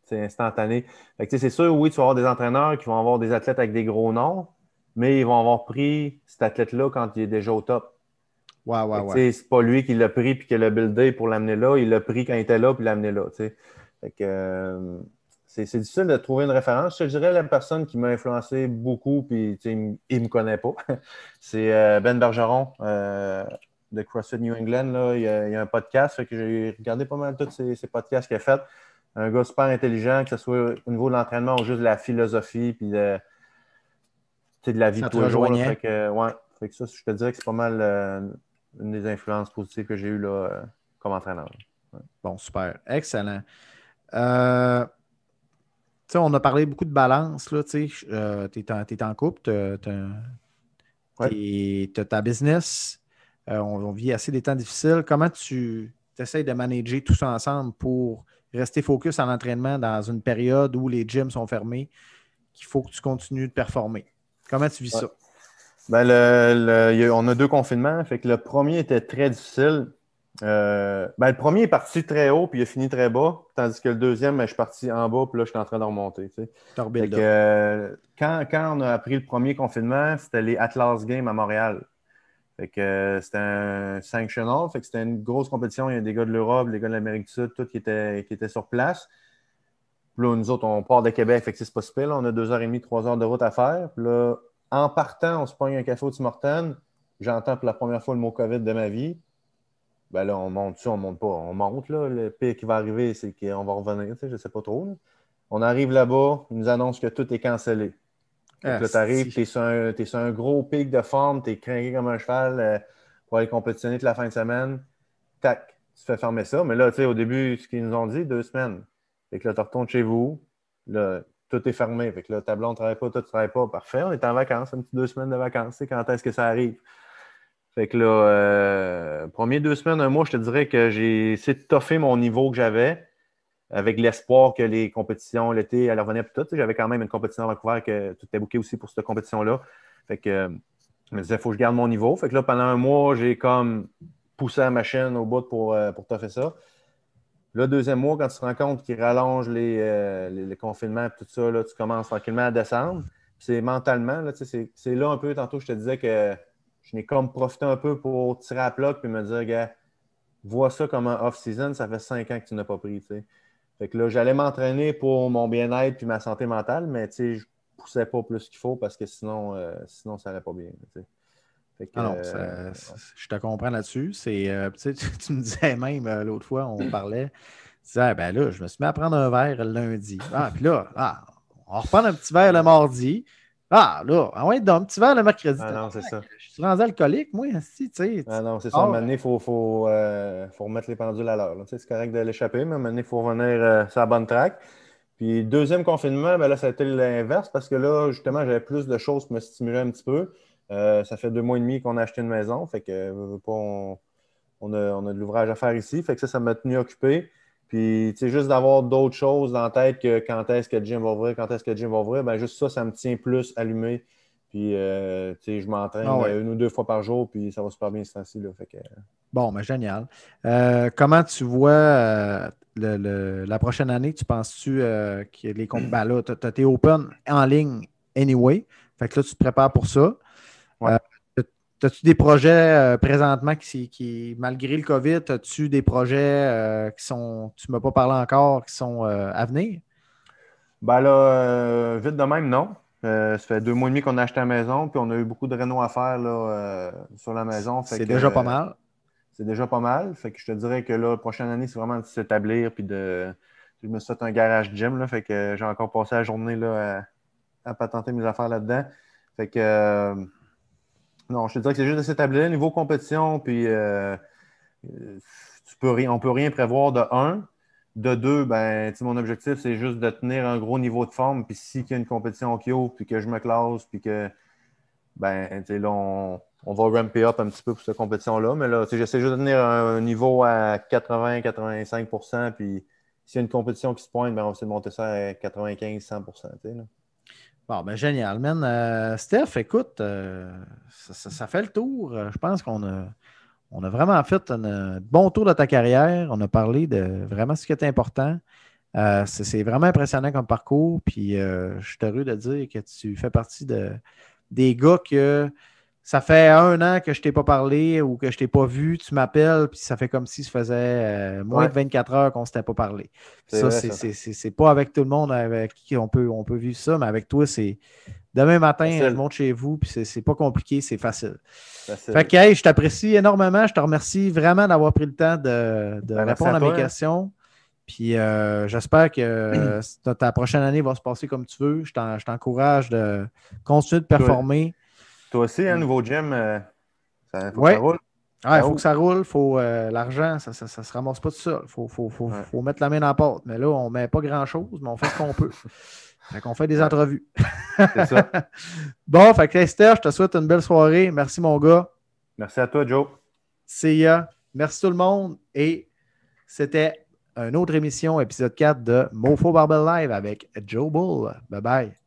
c'est instantané. Fait que, c'est sûr, oui, tu vas avoir des entraîneurs qui vont avoir des athlètes avec des gros noms, mais ils vont avoir pris cet athlète-là quand il est déjà au top. Ouais, ouais, Fait que, ouais. c'est pas lui qui l'a pris puis qui l'a buildé pour l'amener là. Il l'a pris quand il était là puis l'amener là. T'sais. Fait que, c'est difficile de trouver une référence. Je te dirais la personne qui m'a influencé beaucoup puis il me connaît pas. C'est Ben Bergeron. de CrossFit New England. Là. Il y a un podcast. Fait que j'ai regardé pas mal tous ces podcasts qu'il a fait. Un gars super intelligent, que ce soit au niveau de l'entraînement ou juste de la philosophie puis de la vie Ça de te tous les jours. Là. rejoignait. Fait que ça, je te dirais que c'est pas mal une des influences positives que j'ai eues là, comme entraîneur. Ouais. Bon, super. Excellent. On a parlé beaucoup de balance. Tu es en couple, tu as ta business. On vit assez des temps difficiles. Comment tu essaies de manager tout ça ensemble pour rester focus en entraînement dans une période où les gyms sont fermés, qu'il faut que tu continues de performer? Comment tu vis ça? Ben, on a 2 confinements. Fait que le premier était très difficile. Le premier est parti très haut puis il a fini très bas. Tandis que le deuxième, je suis parti en bas puis là, je suis en train de remonter. Fait que, quand on a appris le premier confinement, c'était les Atlas Games à Montréal. Fait que c'était un sanctional. Fait que c'était une grosse compétition. Il y a des gars de l'Europe, des gars de l'Amérique du Sud, tous qui étaient sur place. Puis là, nous autres, on part de Québec. Fait que c'est pas si pire. On a 2h30, 3 heures de route à faire. Puis là, en partant, on se pogne un café au Tim Hortons. J'entends pour la première fois le mot COVID de ma vie. Ben là, on monte on monte pas. On monte, là. Le pire qui va arriver, c'est qu'on va revenir. Je ne sais pas trop. Là. On arrive là-bas, ils nous annoncent que tout est cancellé. Là, tu arrives, tu es sur un gros pic de forme, tu es craqué comme un cheval pour aller compétitionner toute la fin de semaine. Tac, tu fais fermer ça. Mais là, au début, ce qu'ils nous ont dit, 2 semaines. Fait que là, tu retournes chez vous. Là, tout est fermé. Fait que là, ta blonde ne travaille pas, toi, tu ne travailles pas. Parfait, on est en vacances, un petit 2 semaines de vacances. Quand est-ce que ça arrive? Fait que là, premiers 2 semaines, un mois, je te dirais que j'ai essayé de toffer mon niveau que j'avais avec l'espoir que les compétitions, l'été, elles revenaient pour tout. J'avais quand même une compétition à Vancouver que tout était booké aussi pour cette compétition-là. Fait que je me disais, il faut que je garde mon niveau. Fait que là, pendant un mois, j'ai comme poussé la machine au bout pour toffer ça. Le deuxième mois, quand tu te rends compte qu'ils rallongent les confinements et tout ça, là, tu commences tranquillement à descendre. C'est mentalement, là, c'est là un peu, tantôt, je te disais que je n'ai comme profité un peu pour tirer à plat et me dire, gars, vois ça comme un off-season, ça fait 5 ans que tu n'as pas pris. T'sais. Fait que là, j'allais m'entraîner pour mon bien-être et ma santé mentale, mais je ne poussais pas plus qu'il faut parce que sinon ça n'allait pas bien. Fait que, je te comprends là-dessus. Tu me disais même l'autre fois, on parlait, tu disais, ben là, je me suis mis à prendre un verre le lundi. Puis là, on reprend un petit verre le mardi. Là, un petit verre le mercredi. Non, c'est ça. Je suis rendu alcoolique, moi, ainsi, tu sais. Non, c'est ça. À un moment donné, il faut remettre les pendules à l'heure. C'est correct de l'échapper, mais à un moment donné, il faut revenir sur la bonne track. Puis, deuxième confinement, ben là, ça a été l'inverse parce que là, justement, j'avais plus de choses pour me stimuler un petit peu. Ça fait 2 mois et demi qu'on a acheté une maison. Fait que, on a de l'ouvrage à faire ici. Fait que ça m'a tenu occupé. Puis, juste d'avoir d'autres choses dans la tête que quand est-ce que le gym va ouvrir, ben juste ça me tient plus allumé. Puis, je m'entraîne 1 ou 2 fois par jour, puis ça va super bien ce temps-ci. Fait que... Bon, ben génial. Comment tu vois la prochaine année? Tu penses-tu que les comptes... Ben là, tu as tes Open en ligne anyway. Fait que là, tu te prépares pour ça. Ouais. As-tu des projets présentement qui, malgré le COVID, as-tu des projets qui sont, tu ne m'as pas parlé encore, qui sont à venir? Ben là, vite de même, non. Ça fait 2 mois et demi qu'on a acheté la maison, puis on a eu beaucoup de réno à faire là, sur la maison. C'est déjà pas mal. C'est déjà pas mal. Fait que je te dirais que là, la prochaine année, c'est vraiment de s'établir, puis je me suis fait un garage gym, là, fait que j'ai encore passé la journée là, à patenter mes affaires là-dedans. Fait que non, je te dirais que c'est juste de s'établir niveau compétition, puis on peut rien prévoir de 1. De 2, ben, mon objectif, c'est juste de tenir un gros niveau de forme. Puis s'il y a une compétition qui ouvre, puis que je me classe, puis que ben, là, on va ramper up un petit peu pour cette compétition-là. Mais là, j'essaie juste de tenir un niveau à 80-85%. Puis s'il y a une compétition qui se pointe, ben, on va essayer de monter ça à 95-100%. Bon, ben génial, man. Steph, écoute, ça fait le tour. Je pense qu'on a vraiment fait un bon tour de ta carrière. On a parlé de vraiment ce qui est important. C'est vraiment impressionnant comme parcours. Puis je suis heureux de dire que tu fais partie des gars que ça fait 1 an que je t'ai pas parlé ou que je t'ai pas vu, tu m'appelles, puis ça fait comme si ça faisait moins de 24 heures qu'on s'était pas parlé. Ça, c'est pas avec tout le monde avec qui on peut vivre ça, mais avec toi, c'est demain matin, je monte chez vous, puis c'est pas compliqué, c'est facile. Fait que, hey, je t'apprécie énormément. Je te remercie vraiment d'avoir pris le temps de répondre à mes questions. Puis j'espère que ta prochaine année va se passer comme tu veux. Je t'encourage de continuer de performer. Toi aussi, un nouveau gym, faut que ça roule. Il faut que ça roule. L'argent, ça se ramasse pas tout seul. Faut mettre la main dans la pâte. Mais là, on ne met pas grand-chose, mais on fait ce qu'on peut. Fait qu'on fait des entrevues. C'est ça. Bon, fait que Steph, je te souhaite une belle soirée. Merci, mon gars. Merci à toi, Joe. See ya. Merci tout le monde. Et c'était une autre émission, épisode 4 de Mofo Barbell Live avec Joe Bull. Bye bye.